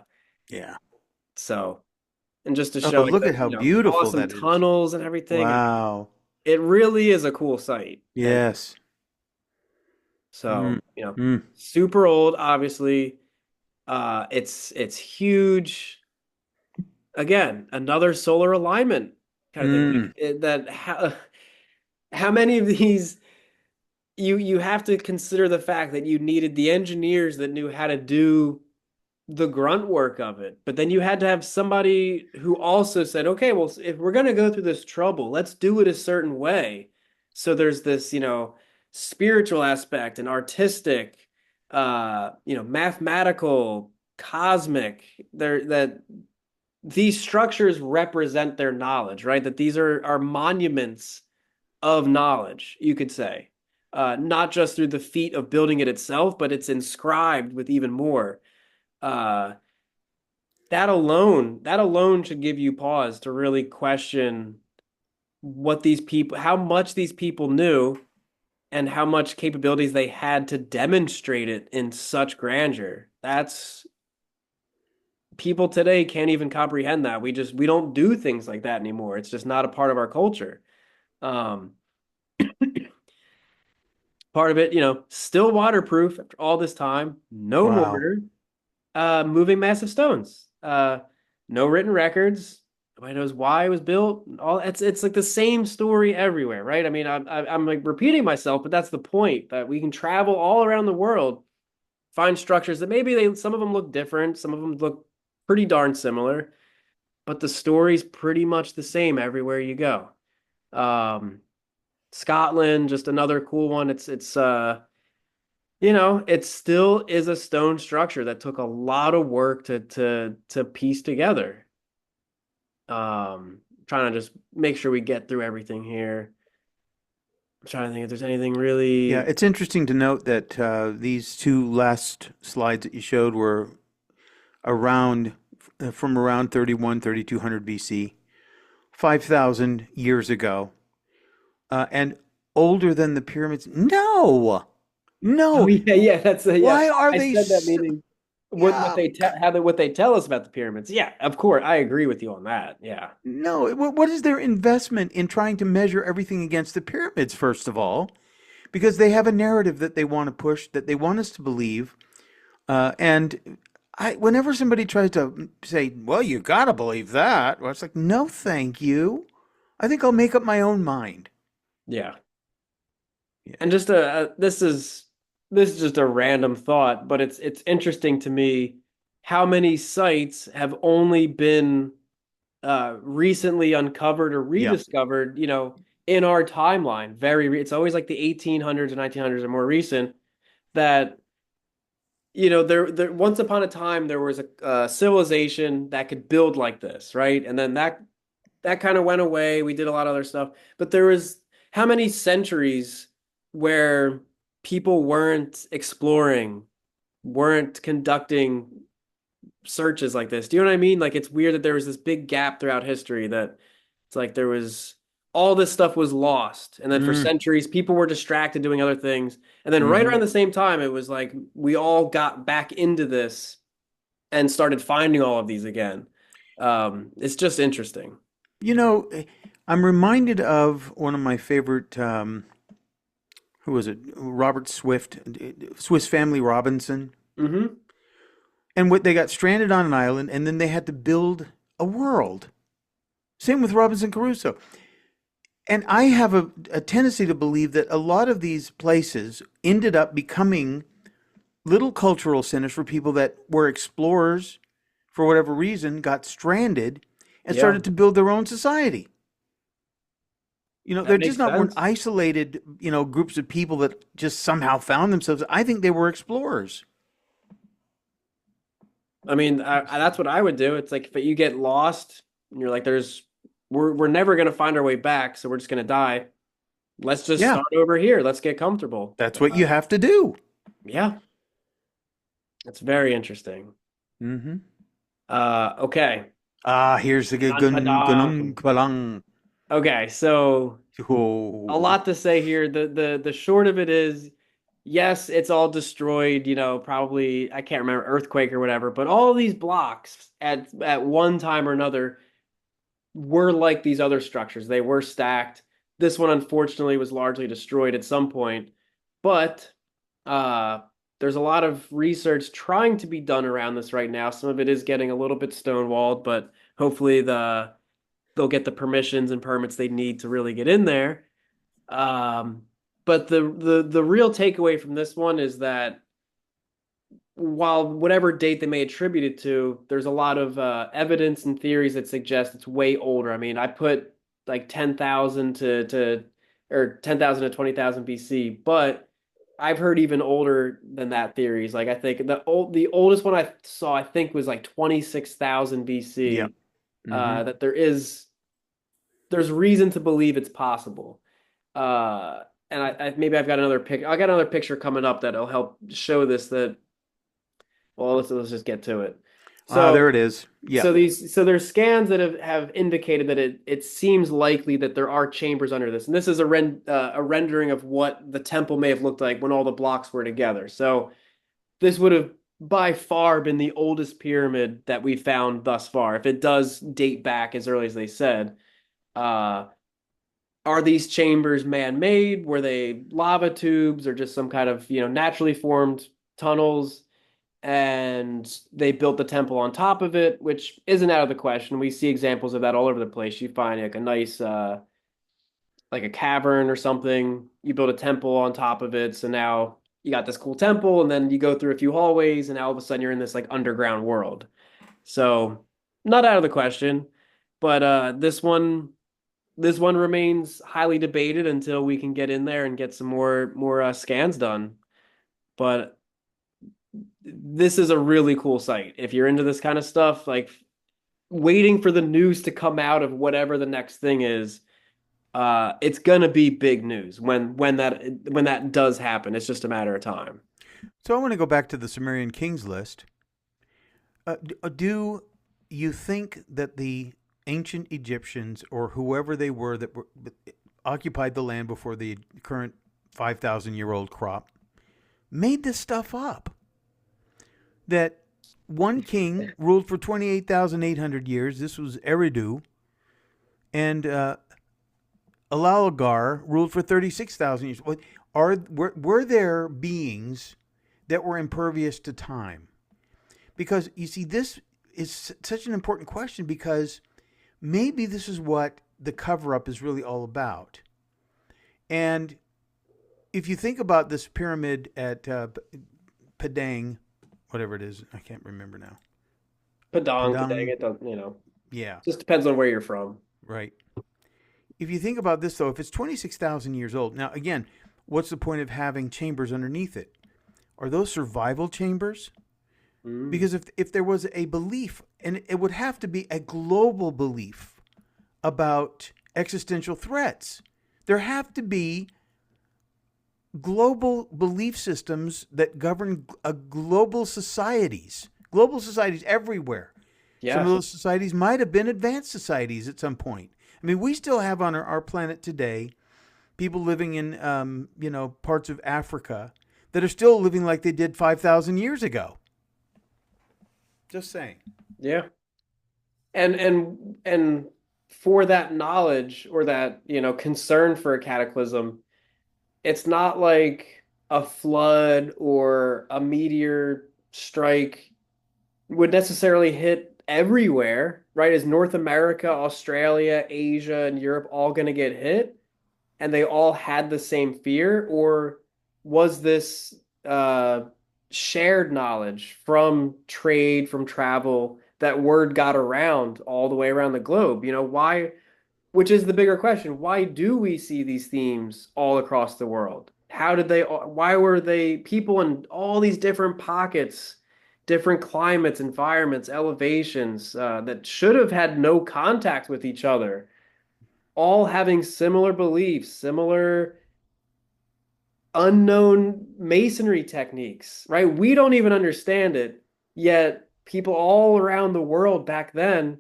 Speaker 2: Yeah.
Speaker 3: so, and just to
Speaker 2: Oh,
Speaker 3: show
Speaker 2: but
Speaker 3: like
Speaker 2: look
Speaker 3: the,
Speaker 2: at how
Speaker 3: you know,
Speaker 2: beautiful
Speaker 3: awesome
Speaker 2: that is.
Speaker 3: tunnels and everything. I mean,
Speaker 2: Wow.
Speaker 3: it really is a cool site. And
Speaker 2: Yes.
Speaker 3: so,
Speaker 2: Mm,
Speaker 3: you know,
Speaker 2: mm,
Speaker 3: super old, obviously. It's huge. Again, another solar alignment kind of thing. Like
Speaker 2: mm.
Speaker 3: that how many of these you have to consider the fact that you needed the engineers that knew how to do the grunt work of it. But then you had to have somebody who also said, okay, well, if we're going to go through this trouble, let's do it a certain way. So there's this, you know, spiritual aspect and artistic, you know, mathematical, cosmic, there that these structures represent their knowledge, right? That these are monuments of knowledge, you could say. Not just through the feat of building it itself, but it's inscribed with even more. Uh, that alone should give you pause to really question what these people, how much these people knew and how much capabilities they had to demonstrate it in such grandeur. That's people today can't even comprehend that. We don't do things like that anymore. It's just not a part of our culture. Um, Part of it, you know, still waterproof after all this time, no
Speaker 2: Wow.
Speaker 3: mortar, moving massive stones, no written records. Nobody knows why it was built. All it's like the same story everywhere, right? I mean, I'm like repeating myself, but that's the point that we can travel all around the world, find structures that maybe they some of them look different, some of them look pretty darn similar, but the story's pretty much the same everywhere you go. Um, Scotland, just another cool one. It's you know, it still is a stone structure that took a lot of work to piece together. Trying to just make sure we get through everything here. I'm trying to think if there's anything
Speaker 2: Yeah,
Speaker 3: really.
Speaker 2: it's interesting to note that these two last slides that you showed were around from around 3200 BC, 5,000 years ago, and older than the pyramids. No,
Speaker 3: Oh
Speaker 2: no.
Speaker 3: yeah, yeah, that's yeah.
Speaker 2: Why are
Speaker 3: I
Speaker 2: they
Speaker 3: said that
Speaker 2: so,
Speaker 3: meaning what
Speaker 2: yeah,
Speaker 3: they tell how they what they tell us about the pyramids. Yeah, of course, I agree with you on that. Yeah,
Speaker 2: no. What is their investment in trying to measure everything against the pyramids, first of all? Because they have a narrative that they want to push, that they want us to believe. And whenever somebody tries to say, well, you got to believe that, well, it's like, no, thank you. I think I'll make up my own mind.
Speaker 3: yeah.
Speaker 2: Yeah.
Speaker 3: And just this is just a random thought, but it's interesting to me how many sites have only been recently uncovered or
Speaker 2: Yeah.
Speaker 3: rediscovered, you know, in our timeline. It's always like the 1800s or 1900s or more recent that, you know, there once upon a time there was a civilization that could build like this, right? And then that kind of went away. We did a lot of other stuff, but there was how many centuries where people weren't exploring, weren't conducting searches like this. Do you know what I mean? Like it's weird that there was this big gap throughout history that it's like there was all this stuff was lost. And then for
Speaker 2: Mm,
Speaker 3: centuries, people were distracted doing other things. And then right
Speaker 2: hmm
Speaker 3: around the same time, it was like we all got back into this and started finding all of these again. It's just interesting.
Speaker 2: You know, I'm reminded of one of my favorite, who was it? Robert Swift, Swiss Family Robinson.
Speaker 3: Hmm.
Speaker 2: And what they got stranded on an island, and then they had to build a world. Same with Robinson Crusoe. And I have a tendency to believe that a lot of these places ended up becoming little cultural centers for people that were explorers for whatever reason, got stranded, and
Speaker 3: Yeah,
Speaker 2: started to build their own society. You know,
Speaker 3: that
Speaker 2: they're just
Speaker 3: makes
Speaker 2: not weren't
Speaker 3: sense.
Speaker 2: isolated, groups of people that just somehow found themselves. I think they were explorers.
Speaker 3: I mean, that's what I would do. It's like if you get lost and you're like, there's we're never going to find our way back, so we're just going to die. Let's just
Speaker 2: Yeah,
Speaker 3: start over here. Let's get comfortable.
Speaker 2: that's what you have to do.
Speaker 3: Yeah, it's very interesting.
Speaker 2: Hmm.
Speaker 3: Okay.
Speaker 2: Ah, here's the good
Speaker 3: Dun,
Speaker 2: gun,
Speaker 3: dun, dun.
Speaker 2: gunung, balang.
Speaker 3: Okay, so a
Speaker 2: Oh,
Speaker 3: lot to say here. The short of it is, yes, it's all destroyed, probably I can't remember earthquake or whatever, but all these blocks at one time or another were like these other structures. They were stacked. This one unfortunately was largely destroyed at some point, but uh there's a lot of research trying to be done around this right now. Some of it is getting a little bit stonewalled, but hopefully they'll get the permissions and permits they need to really get in there. Um, but the real takeaway from this one is that while whatever date they may attribute it to, there's a lot of evidence and theories that suggest it's way older. I mean, I put like 10,000 to or 10,000 to 20,000 BC, but I've heard even older than that theories. Like I think the oldest one I saw I think was like 26,000
Speaker 2: yeah.
Speaker 3: BC.
Speaker 2: Hmm.
Speaker 3: That there's reason to believe it's possible. And I maybe I've got another pic. I got another picture coming up that'll help show this. That well, let's just get to it.
Speaker 2: Ah,
Speaker 3: So
Speaker 2: there it is. Yeah.
Speaker 3: there's scans that have indicated that it seems likely that there are chambers under this, and this is a rendering of what the temple may have looked like when all the blocks were together. So this would have by far been the oldest pyramid that we found thus far, if it does date back as early as they said. Uh, are these chambers man-made? Were they lava tubes or just some kind of, naturally formed tunnels? And they built the temple on top of it, which isn't out of the question. We see examples of that all over the place. You find like a nice, like a cavern or something. You build a temple on top of it. So now you got this cool temple, and then you go through a few hallways, and all of a sudden you're in this like underground world. So not out of the question, but this one remains highly debated until we can get in there and get some more scans done. But this is a really cool site. If you're into this kind of stuff, like waiting for the news to come out of whatever the next thing is, it's gonna be big news when that does happen. It's just a matter of time.
Speaker 2: So I want to go back to the Sumerian kings list. Do you think that the ancient Egyptians or whoever they were that occupied the land before the current 5,000-year-old crop made this stuff up? That one king ruled for 28,800 years. This was Eridu. And Alalagar ruled for 36,000 years. Were there beings that were impervious to time? Because, you see, this is such an important question because maybe this is what the cover-up is really all about. And if you think about this pyramid at Padang, whatever it is, I can't remember now.
Speaker 3: Padang,
Speaker 2: Padang,
Speaker 3: it doesn't,
Speaker 2: yeah,
Speaker 3: just depends on where you're from.
Speaker 2: right. If you think about this, though, if it's 26,000 years old, now, again, what's the point of having chambers underneath it? Are those survival chambers? Because if there was a belief, and it would have to be a global belief about existential threats, there have to be global belief systems that govern global societies everywhere.
Speaker 3: Yeah.
Speaker 2: Some of those societies might have been advanced societies at some point. I mean, we still have on our planet today people living in, parts of Africa that are still living like they did 5,000 years ago. Just saying.
Speaker 3: Yeah. And for that knowledge or that, concern for a cataclysm, it's not like a flood or a meteor strike would necessarily hit everywhere, right? Is North America, Australia, Asia, and Europe all going to get hit? And they all had the same fear? Or was this shared knowledge from trade, from travel, that word got around all the way around the globe? Why, which is the bigger question, why do we see these themes all across the world? Why were they people in all these different pockets, different climates, environments, elevations, that should have had no contact with each other? all having similar beliefs, similar unknown masonry techniques, right? We don't even understand it, yet people all around the world back then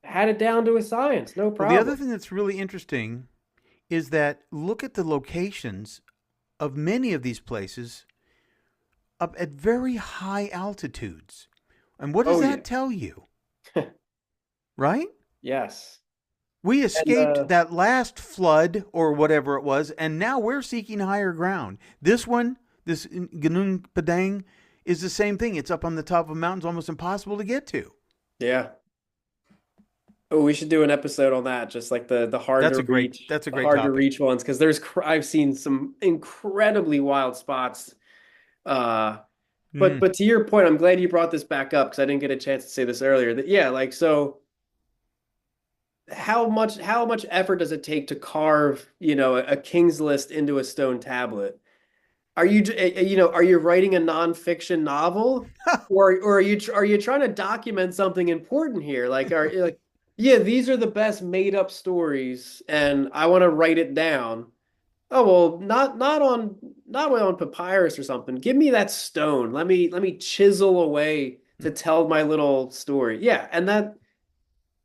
Speaker 3: had it down to a science, no
Speaker 2: Well, the other
Speaker 3: problem.
Speaker 2: thing that's really interesting is that look at the locations of many of these places up at very high altitudes. And what does
Speaker 3: Oh yeah.
Speaker 2: that tell you? Right?
Speaker 3: Yes.
Speaker 2: We
Speaker 3: And
Speaker 2: escaped that last flood or whatever it was, and now we're seeking higher ground. This one, this Gunung Padang, is the same thing. It's up on the top of mountains, almost impossible to get to.
Speaker 3: yeah. Oh, we should do an episode on that, just like
Speaker 2: That's a
Speaker 3: the
Speaker 2: great
Speaker 3: hard to
Speaker 2: topic.
Speaker 3: reach ones, because I've seen some incredibly wild spots. Uh,
Speaker 2: Mm.
Speaker 3: but to your point, I'm glad you brought this back up because I didn't get a chance to say this earlier. That yeah, like so, how much effort does it take to carve, a king's list into a stone tablet? Are you writing a nonfiction novel, or are you trying to document something important here? Yeah, these are the best made up stories, and I want to write it down. Oh well, not on papyrus or something. Give me that stone. Let me chisel away to tell my little story. Yeah, and that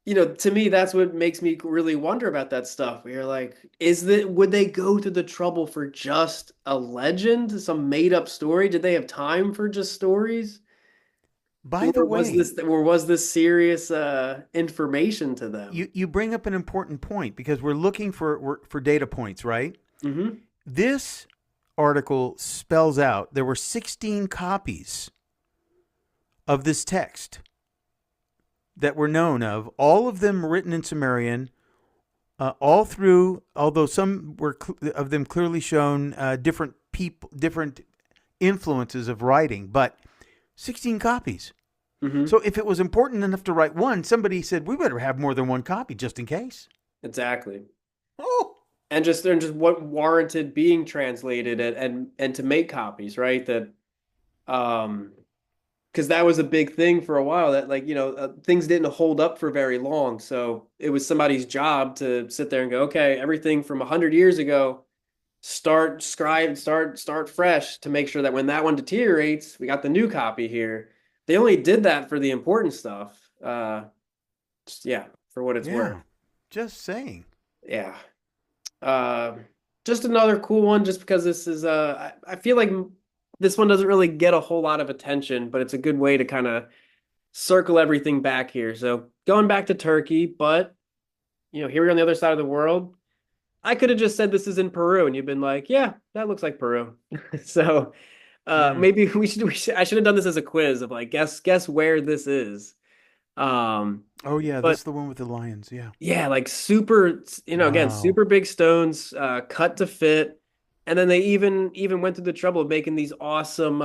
Speaker 3: to me, that's what makes me really wonder about that stuff. Where you're like, would they go to the trouble for just a legend, some made up story? Did they have time for just stories?
Speaker 2: By the way,
Speaker 3: Or was this serious information to them?
Speaker 2: you bring up an important point because we're looking for data points, right?
Speaker 3: Hmm.
Speaker 2: This article spells out there were 16 copies of this text that were known of, all of them written in Sumerian, all through, although some were of them clearly shown different people, different influences of writing, but 16 copies.
Speaker 3: Hmm.
Speaker 2: So if it was important enough to write one, somebody said we better have more than one copy just in case.
Speaker 3: Exactly.
Speaker 2: Oh,
Speaker 3: And just what warranted being translated and to make copies, right? That um because that was a big thing for a while that things didn't hold up for very long, so it was somebody's job to sit there and go, okay, everything from 100 years ago, start fresh to make sure that when that one deteriorates, we got the new copy here. They only did that for the important stuff. Yeah, for what it's worth.
Speaker 2: yeah. Just saying.
Speaker 3: Yeah. uh, just another cool one, just because this is I feel like this one doesn't really get a whole lot of attention, but it's a good way to kind of circle everything back here. So going back to Turkey, but here we're on the other side of the world. I could have just said this is in Peru, and you've been like, yeah, that looks like Peru. So
Speaker 2: Mm.
Speaker 3: maybe I should have done this as a quiz of like guess where this is. Um,
Speaker 2: Oh yeah, this
Speaker 3: but
Speaker 2: is the one with the lions. Yeah.
Speaker 3: yeah, like super, again,
Speaker 2: Wow.
Speaker 3: super big stones, cut to fit. And then they even went through the trouble of making these awesome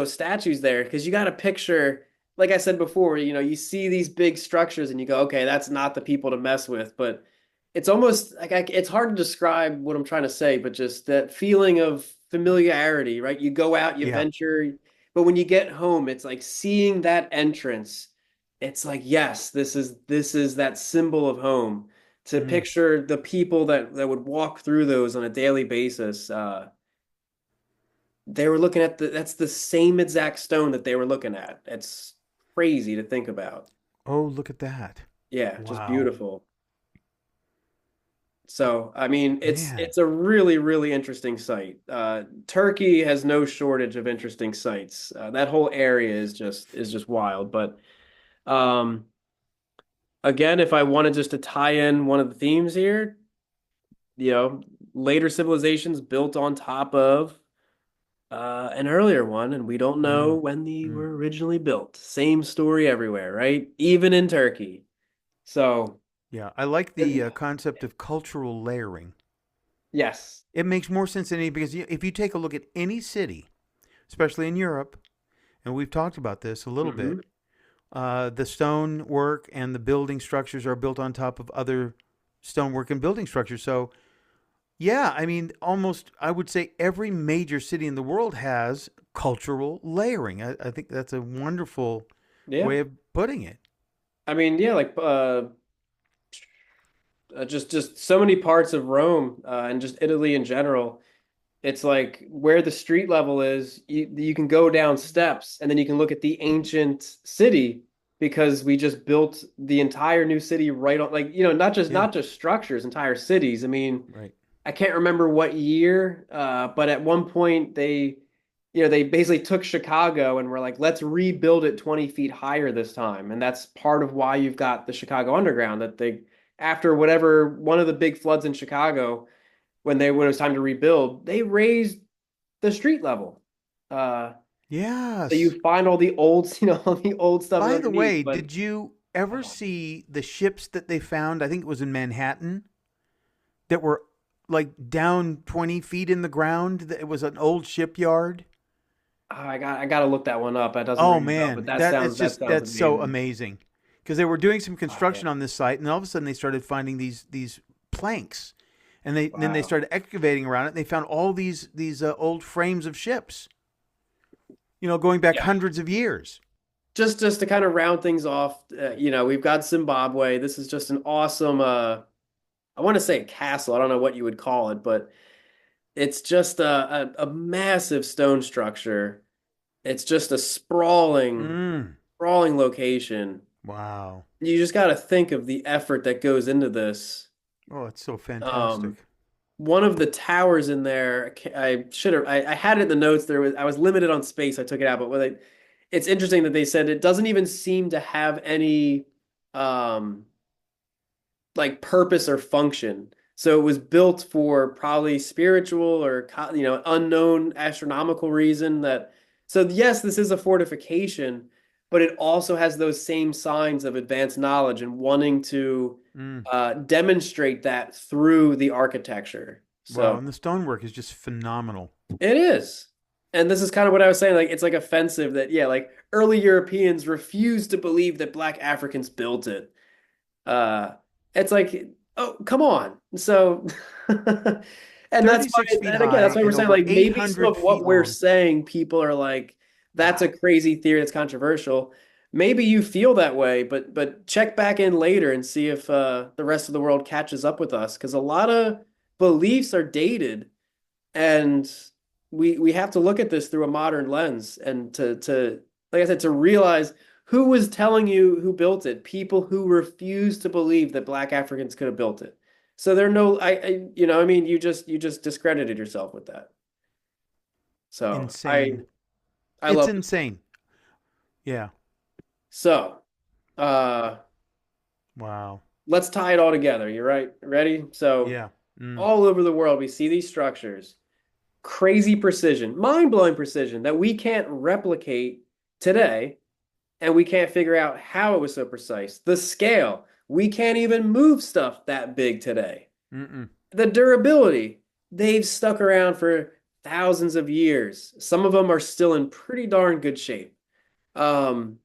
Speaker 3: statues there, because you got to picture, like I said before, you see these big structures and you go, okay, that's not the people to mess with. But it's almost like it's hard to describe what I'm trying to say, but just that feeling of familiarity, right? You go out, you
Speaker 2: Yeah.
Speaker 3: venture, but when you get home, it's like seeing that entrance. It's like, yes, this is that symbol of home. To
Speaker 2: Mm.
Speaker 3: picture the people that would walk through those on a daily basis. They were looking at that's the same exact stone that they were looking at. It's crazy to think about.
Speaker 2: Oh, look at that.
Speaker 3: Yeah, just
Speaker 2: Wow.
Speaker 3: beautiful. So, I mean, it's
Speaker 2: Man.
Speaker 3: it's a really, really interesting site. Turkey has no shortage of interesting sites. That whole area is just wild. But um, again, if I wanted just to tie in one of the themes here, you know, later civilizations built on top of an earlier one, and we don't know
Speaker 2: Mm.
Speaker 3: when they
Speaker 2: Mm.
Speaker 3: were originally built. Same story everywhere, right? Even in Turkey. So,
Speaker 2: Yeah, I like the
Speaker 3: and-
Speaker 2: concept of cultural layering.
Speaker 3: yes.
Speaker 2: It makes more sense than any because if you take a look at any city, especially in Europe, and we've talked about this a little
Speaker 3: Hmm.
Speaker 2: bit, the stonework and the building structures are built on top of other stonework and building structures. So, yeah, I mean, almost I would say every major city in the world has cultural layering. I think that's a wonderful
Speaker 3: Yeah.
Speaker 2: way of putting it.
Speaker 3: I mean, yeah, like just so many parts of Rome and just Italy in general. It's like where the street level is, you can go down steps and then you can look at the ancient city because we just built the entire new city right on like,
Speaker 2: Yeah,
Speaker 3: not just structures, entire cities. I mean,
Speaker 2: right.
Speaker 3: I can't remember what year, but at one point they basically took Chicago and were like, let's rebuild it 20 feet higher this time. And that's part of why you've got the Chicago Underground that after whatever one of the big floods in Chicago, when it was time to rebuild, they raised the street level. Uh, so
Speaker 2: Yes.
Speaker 3: you find all the old, all the old stuff
Speaker 2: By the
Speaker 3: underneath.
Speaker 2: way,
Speaker 3: But
Speaker 2: did you ever
Speaker 3: oh,
Speaker 2: see the ships that they found? I think it was in Manhattan that were like down 20 feet in the ground. It was an old shipyard.
Speaker 3: I got to look that one up. That doesn't
Speaker 2: Oh
Speaker 3: ring a bell, but
Speaker 2: man, that it's
Speaker 3: that
Speaker 2: just
Speaker 3: sounds
Speaker 2: that's so
Speaker 3: amazing.
Speaker 2: amazing because they were doing some
Speaker 3: Oh yeah.
Speaker 2: construction on this site, and all of a sudden they started finding these planks, and then they
Speaker 3: Wow.
Speaker 2: started excavating around it. And they found all these old frames of ships, going back
Speaker 3: Yeah.
Speaker 2: hundreds of years.
Speaker 3: Just to kind of round things off, we've got Zimbabwe. This is just an awesome I want to say castle. I don't know what you would call it, but it's just a massive stone structure. It's just a
Speaker 2: Mm,
Speaker 3: sprawling location.
Speaker 2: wow.
Speaker 3: You just got to think of the effort that goes into this.
Speaker 2: Oh, it's so
Speaker 3: Um,
Speaker 2: fantastic.
Speaker 3: One of the towers in there, I should have, I had it in the notes. I was limited on space. I took it out, but it's interesting that they said it doesn't even seem to have any, um, like purpose or function. So it was built for probably spiritual or unknown astronomical reason that so yes, this is a fortification, but it also has those same signs of advanced knowledge and wanting to
Speaker 2: Mm.
Speaker 3: demonstrate that through the architecture.
Speaker 2: Wow,
Speaker 3: So
Speaker 2: and the stonework is just phenomenal.
Speaker 3: it is. And this is kind of what I was saying. Like it's like offensive that yeah, like early Europeans refused to believe that black Africans built it. Uh, it's like, oh, come on. So, and that's why,
Speaker 2: 36 feet
Speaker 3: and again, that's
Speaker 2: high
Speaker 3: why we're
Speaker 2: and
Speaker 3: saying
Speaker 2: over
Speaker 3: like maybe some
Speaker 2: 800
Speaker 3: of what
Speaker 2: feet
Speaker 3: we're
Speaker 2: long.
Speaker 3: saying, people are like, that's a
Speaker 2: Wow.
Speaker 3: crazy theory that's controversial. Maybe you feel that way, but check back in later and see if the rest of the world catches up with us, because a lot of beliefs are dated, and we have to look at this through a modern lens and to like I said to realize who was telling you who built it, people who refused to believe that black Africans could have built it. So there are no I mean you just discredited yourself with that. So
Speaker 2: Insane.
Speaker 3: I
Speaker 2: It's
Speaker 3: love this.
Speaker 2: insane. Yeah.
Speaker 3: So uh
Speaker 2: Wow.
Speaker 3: let's tie it all together. You're right. Ready? So
Speaker 2: Yeah. Mm.
Speaker 3: all over the world we see these structures, crazy precision, mind-blowing precision that we can't replicate today, and we can't figure out how it was so precise. The scale, we can't even move stuff that big today.
Speaker 2: Mm-mm.
Speaker 3: The durability, they've stuck around for thousands of years. Some of them are still in pretty darn good shape. Um,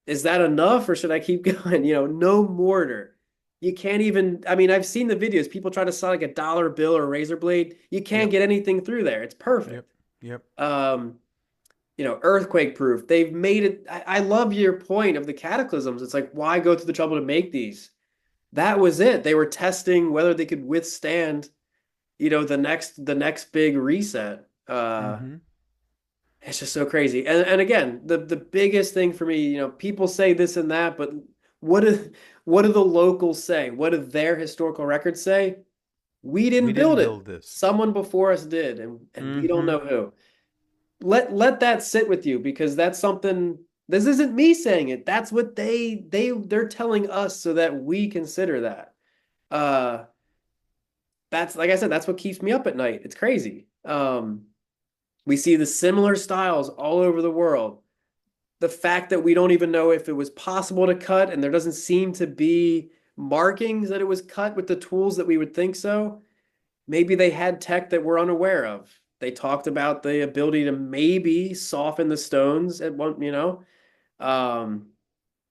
Speaker 3: is that enough or should I keep going? No mortar. You can't even, I mean, I've seen the videos. People try to sell like a dollar bill or a razor blade. You can't
Speaker 2: Yep.
Speaker 3: get anything through there. It's
Speaker 2: Yep.
Speaker 3: perfect.
Speaker 2: Yep.
Speaker 3: Um, earthquake proof. They've made it. I love your point of the cataclysms. It's like, why go to the trouble to make these? That was it. They were testing whether they could withstand, the next big reset.
Speaker 2: Mm-hmm.
Speaker 3: It's just so crazy. And again, the biggest thing for me, people say this and that, but what do what do the locals say? What do their historical records say? We
Speaker 2: We
Speaker 3: didn't
Speaker 2: didn't
Speaker 3: build it.
Speaker 2: build this.
Speaker 3: Someone before us did, and we don't
Speaker 2: Mm-hmm.
Speaker 3: know who. Let that sit with you because that's something. This isn't me saying it. That's what they're telling us so that we consider that. Uh, that's like I said, that's what keeps me up at night. It's crazy. We see the similar styles all over the world. The fact that we don't even know if it was possible to cut, and there doesn't seem to be markings that it was cut with the tools that we would think so. Maybe they had tech that we're unaware of. They talked about the ability to maybe soften the stones at one. Um,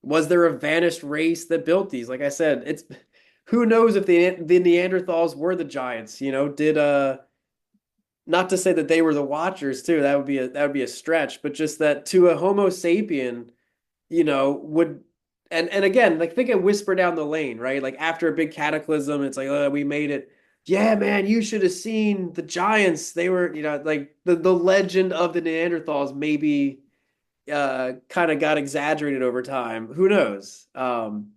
Speaker 3: was there a vanished race that built these? Like I said, it's who knows if the Neanderthals were the giants, did not to say that they were the watchers too. That would be a stretch, but just that to a Homo sapien, would and again, like think of whisper down the lane, right? Like after a big cataclysm, it's like, oh, we made it. Yeah, man, you should have seen the giants. They were, like the legend of the Neanderthals maybe kind of got exaggerated over time. Who knows? And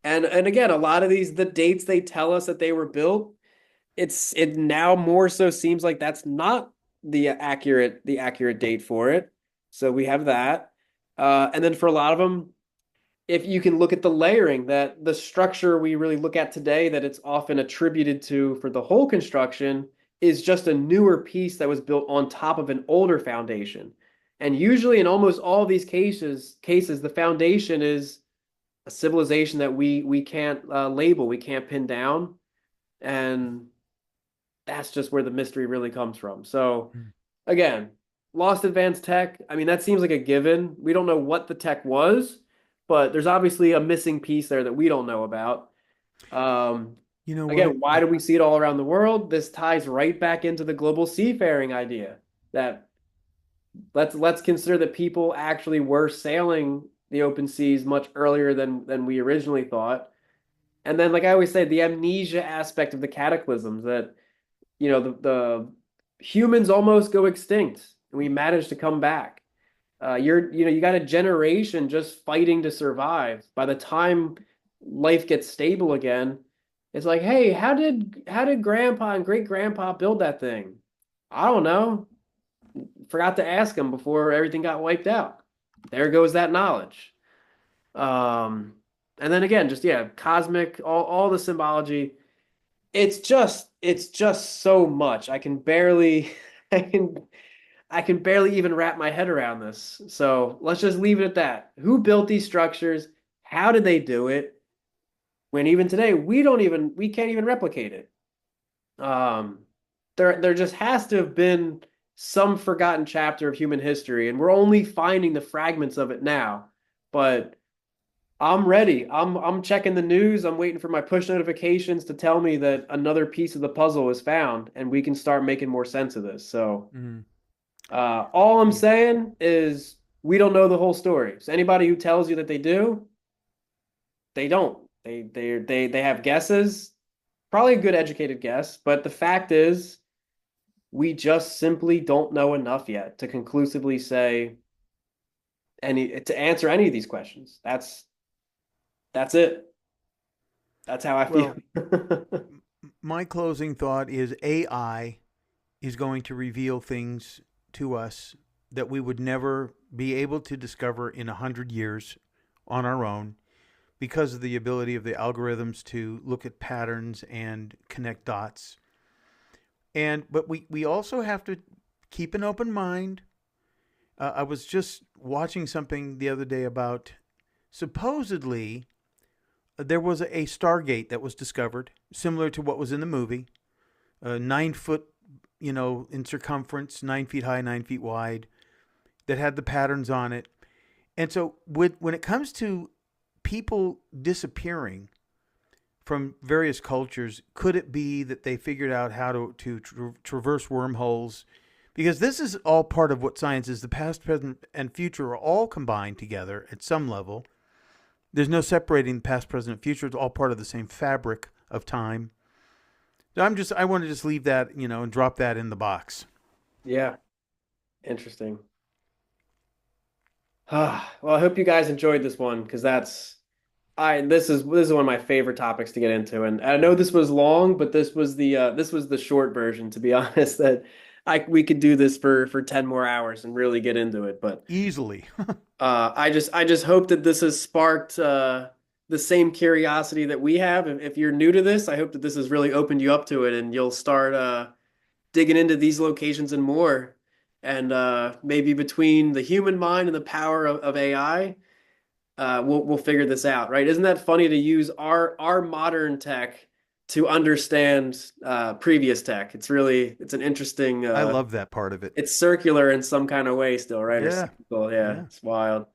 Speaker 3: again, a lot of these the dates they tell us that they were built, it now more so seems like that's not the accurate date for it. So we have that. And then for a lot of them, if you can look at the layering, that the structure we really look at today, that it's often attributed to for the whole construction, is just a newer piece that was built on top of an older foundation. And usually in almost all these cases, the foundation is a civilization that we can't label, we can't pin down, and that's just where the mystery really comes from. So
Speaker 2: Mm.
Speaker 3: again, lost advanced tech. I mean, that seems like a given. We don't know what the tech was, but there's obviously a missing piece there that we don't know about. Um,
Speaker 2: You know what?
Speaker 3: Again, why do we see it all around the world? This ties right back into the global seafaring idea that let's consider that people actually were sailing the open seas much earlier than we originally thought. And then, like I always say, the amnesia aspect of the cataclysms that the humans almost go extinct and we manage to come back. You got a generation just fighting to survive. By the time life gets stable again, it's like, hey, how did grandpa and great grandpa build that thing? I don't know. Forgot to ask them before everything got wiped out. There goes that knowledge. And then again, just yeah, cosmic, all the symbology. It's just so much. I can barely I can I can barely even wrap my head around this. So let's just leave it at that. Who built these structures? How did they do it? When even today we can't even replicate it. Um, there just has to have been some forgotten chapter of human history, and we're only finding the fragments of it now. But I'm ready. I'm checking the news. I'm waiting for my push notifications to tell me that another piece of the puzzle is found, and we can start making more sense of this. So
Speaker 2: Mm.
Speaker 3: all I'm
Speaker 2: Yeah.
Speaker 3: saying is we don't know the whole story. So anybody who tells you that they do, they don't. They have guesses, probably a good educated guess, but the fact is we just simply don't know enough yet to conclusively say any to answer any of these questions. That's it. That's how I feel.
Speaker 2: Well, my closing thought is AI is going to reveal things to us that we would never be able to discover in 100 years on our own because of the ability of the algorithms to look at patterns and connect dots. But we also have to keep an open mind. I was just watching something the other day about supposedly there was a Stargate that was discovered, similar to what was in the movie, 9 foot, in circumference, 9 feet high, 9 feet wide, that had the patterns on it. And so, when it comes to people disappearing from various cultures, could it be that they figured out how to traverse wormholes? Because this is all part of what science is. The past, present, and future are all combined together at some level. There's no separating past, present, and future. It's all part of the same fabric of time. So I want to just leave that, and drop that in the box.
Speaker 3: Yeah, interesting. Well, I hope you guys enjoyed this one because this is one of my favorite topics to get into, and I know this was long, but this was the short version, to be honest. That we could do this for 10 more hours and really get into it. But
Speaker 2: Easily.
Speaker 3: I just hope that this has sparked the same curiosity that we have. If you're new to this, I hope that this has really opened you up to it, and you'll start digging into these locations and more. And maybe between the human mind and the power of AI, we'll figure this out, right? Isn't that funny to use our modern tech to understand previous tech? It's an interesting.
Speaker 2: I love that part of it.
Speaker 3: It's circular in some kind of way still, right? Or
Speaker 2: Yeah.
Speaker 3: cyclical. Yeah,
Speaker 2: Yeah.
Speaker 3: it's wild.